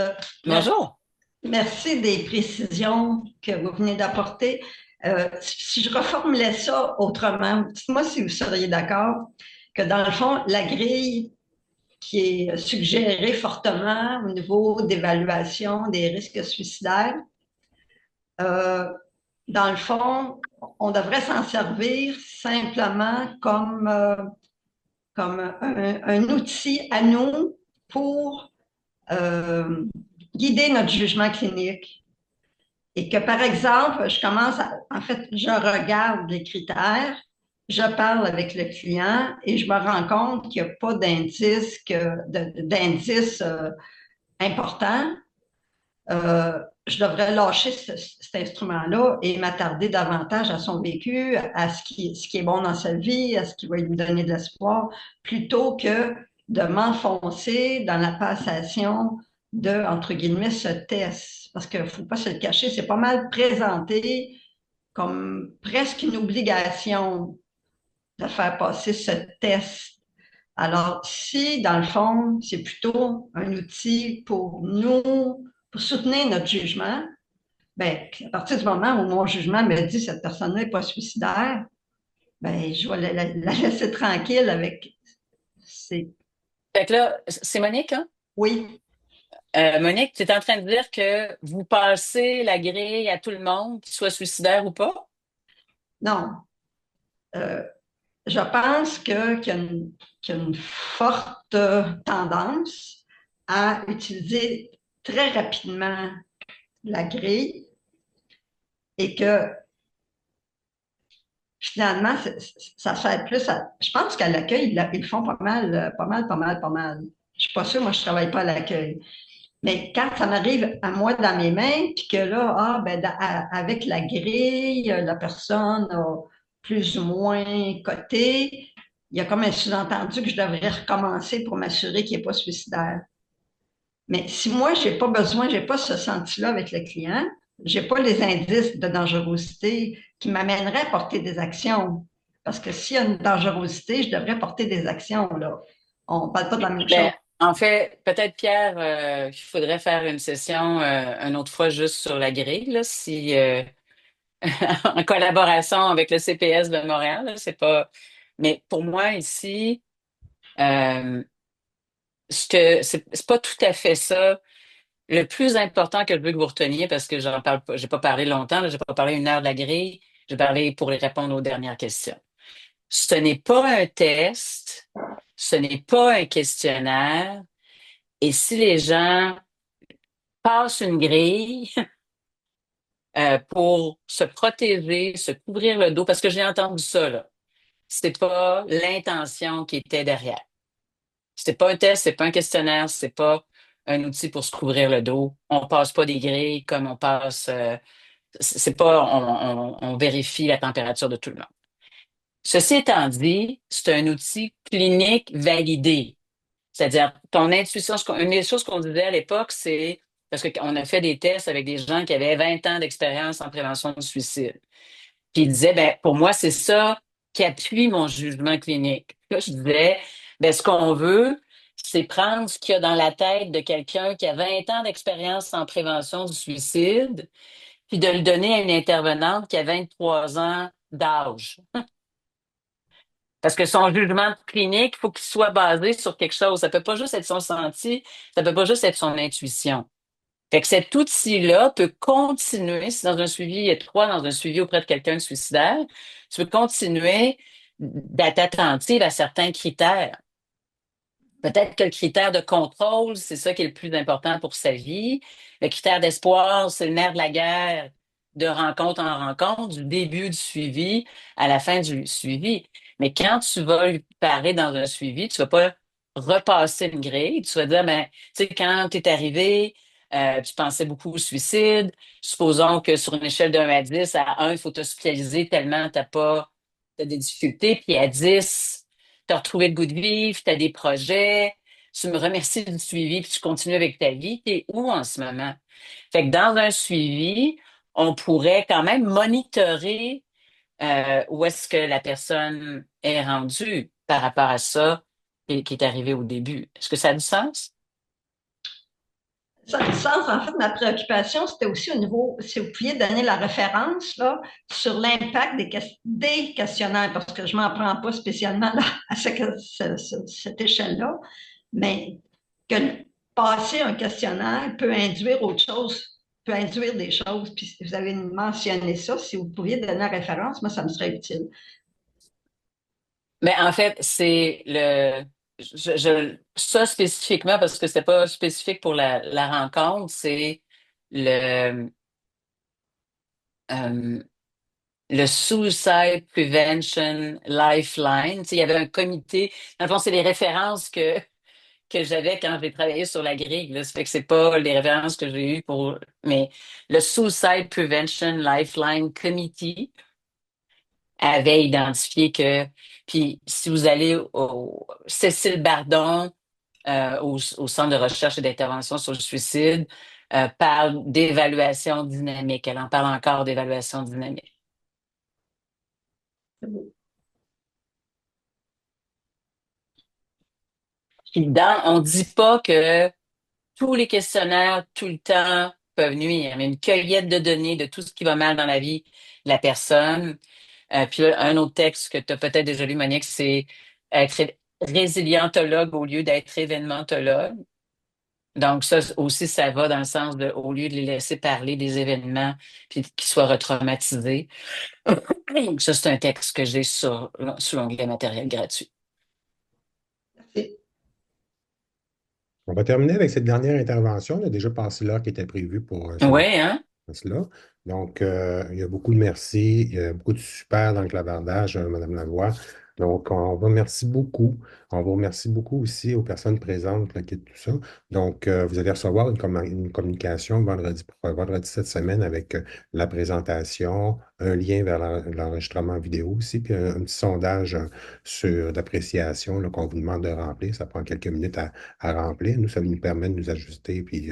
Bonjour. Merci des précisions que vous venez d'apporter. Si je reformulais ça autrement, dites-moi si vous seriez d'accord que dans le fond, la grille qui est suggérée fortement au niveau d'évaluation des risques suicidaires, euh, dans le fond, on devrait s'en servir simplement comme un outil à nous pour guider notre jugement clinique. Et que, par exemple, en fait, je regarde les critères, je parle avec le client et je me rends compte qu'il n'y a pas d'indice important. Je devrais lâcher cet instrument-là et m'attarder davantage à son vécu, à ce qui est bon dans sa vie, à ce qui va lui donner de l'espoir, plutôt que de m'enfoncer dans la passation de, entre guillemets, ce test. Parce qu'il ne faut pas se le cacher, c'est pas mal présenté comme presque une obligation de faire passer ce test. Alors, si, dans le fond, c'est plutôt un outil pour nous, pour soutenir notre jugement, ben, à partir du moment où mon jugement me dit que cette personne-là n'est pas suicidaire, ben, je vais la laisser tranquille avec ses... Fait que là, c'est Monique, hein? Oui, Monique, tu es en train de dire que vous passez la grille à tout le monde, qu'il soit suicidaire ou pas? non. Euh, je pense qu'il y a une forte tendance à utiliser très rapidement la grille et que finalement, ça fait plus. Je pense qu'à l'accueil, ils le font pas mal, pas mal, pas mal, pas mal. Je suis pas sûre, moi, je travaille pas à l'accueil. Mais quand ça m'arrive à moi dans mes mains, puis que là, avec la grille, la personne a plus ou moins coté, il y a comme un sous-entendu que je devrais recommencer pour m'assurer qu'il n'est pas suicidaire. Mais si moi, j'ai pas ce senti-là avec le client, j'ai pas les indices de dangerosité qui m'amèneraient à porter des actions. Parce que s'il y a une dangerosité, je devrais porter des actions, là. On parle pas de la même chose. Ben, en fait, peut-être, Pierre, il faudrait faire une session une autre fois juste sur la grille, là, si en collaboration avec le CPS de Montréal, là, c'est pas. Mais pour moi, ici, euh, c'est pas tout à fait ça. Le plus important que je veux que vous reteniez, parce que j'en parle pas, j'ai pas parlé longtemps, là, j'ai pas parlé 1 heure de la grille, j'ai parlé pour les répondre aux dernières questions. Ce n'est pas un test, ce n'est pas un questionnaire, et si les gens passent une grille pour se protéger, se couvrir le dos, parce que j'ai entendu ça, là. C'est pas l'intention qui était derrière. C'était pas un test, c'est pas un questionnaire, c'est pas un outil pour se couvrir le dos. On passe pas des grilles comme on passe. C'est pas, on vérifie la température de tout le monde. Ceci étant dit, c'est un outil clinique validé. C'est-à-dire, ton intuition, une des choses qu'on disait à l'époque, c'est, parce qu'on a fait des tests avec des gens qui avaient 20 ans d'expérience en prévention du suicide. Puis ils disaient, ben, pour moi, c'est ça qui appuie mon jugement clinique. Là, je disais, ben, ce qu'on veut, c'est prendre ce qu'il y a dans la tête de quelqu'un qui a 20 ans d'expérience en prévention du suicide, puis de le donner à une intervenante qui a 23 ans d'âge. Parce que son jugement clinique, il faut qu'il soit basé sur quelque chose. Ça peut pas juste être son senti, ça peut pas juste être son intuition. Fait que cet outil-là peut continuer, si dans un suivi étroit, dans un suivi auprès de quelqu'un de suicidaire, tu peux continuer d'être attentive à certains critères. Peut-être que le critère de contrôle, c'est ça qui est le plus important pour sa vie. Le critère d'espoir, c'est le nerf de la guerre de rencontre en rencontre, du début du suivi à la fin du suivi. Mais quand tu vas lui parler dans un suivi, tu vas pas repasser une grille. Tu vas dire, ben, tu sais, quand tu es arrivé, tu pensais beaucoup au suicide. Supposons que sur une échelle de 1 à 10, à 1, il faut t'hospitaliser tellement t'as des difficultés, puis à 10, tu as retrouvé le goût de vivre, tu as des projets, tu me remercies du suivi, puis tu continues avec ta vie. Tu es où en ce moment? Fait que dans un suivi, on pourrait quand même monitorer où est-ce que la personne est rendue par rapport à ça qui est arrivé au début. Est-ce que ça a du sens? Ça a du sens. En fait, ma préoccupation, c'était aussi au niveau, si vous pouviez donner la référence là, sur l'impact des questionnaires, parce que je ne m'en prends pas spécialement là, à cette échelle-là, mais que passer un questionnaire peut induire autre chose, peut induire des choses. Puis vous avez mentionné ça, si vous pouviez donner la référence, moi, ça me serait utile. Mais en fait, c'est ça spécifiquement, parce que c'est pas spécifique pour la rencontre, c'est le, euh, le Suicide Prevention Lifeline. Tu sais, il y avait un comité. Dans le fond, c'est les références que j'avais quand j'ai travaillé sur la grille. Là. Ça fait que c'est pas les références que j'ai eues pour. Mais le Suicide Prevention Lifeline Committee avait identifié que. Puis si vous allez au Cécile Bardon, au Centre de recherche et d'intervention sur le suicide, parle d'évaluation dynamique. Elle en parle encore d'évaluation dynamique. Puis on dit pas que tous les questionnaires, tout le temps, peuvent nuire, mais une cueillette de données de tout ce qui va mal dans la vie de la personne. Puis là, un autre texte que tu as peut-être déjà lu, Monique, c'est être résilientologue au lieu d'être événementologue. Donc, ça aussi, ça va dans le sens de, au lieu de les laisser parler des événements puis qu'ils soient retraumatisés. Donc, ça, c'est un texte que j'ai sur l'onglet matériel gratuit. Merci. On va terminer avec cette dernière intervention. On a déjà passé l'heure qui était prévue pour Oui, hein? cela. Donc, il y a beaucoup de merci, il y a beaucoup de super dans le clavardage, Madame Lavoie. Donc, on vous remercie beaucoup. On vous remercie beaucoup aussi aux personnes présentes là, qui tout ça. Donc, vous allez recevoir une communication vendredi cette semaine avec la présentation, un lien vers l'enregistrement vidéo aussi, puis un petit sondage d'appréciation là, qu'on vous demande de remplir. Ça prend quelques minutes à remplir. Nous, ça nous permet de nous ajuster puis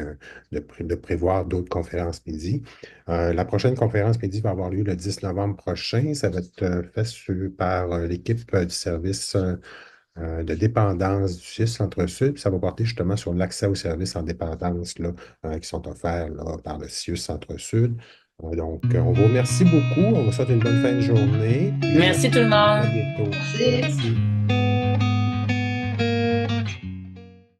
de prévoir d'autres conférences midi. La prochaine conférence midi va avoir lieu le 10 novembre prochain. Ça va être fait par l'équipe du service de dépendance du CIUS Centre-Sud. Puis ça va porter justement sur l'accès aux services en dépendance là, qui sont offerts là, par le CIUS Centre-Sud. Donc, on vous remercie beaucoup. On vous souhaite une bonne fin de journée. Puis, Merci tout le à monde. bientôt. Merci. Merci.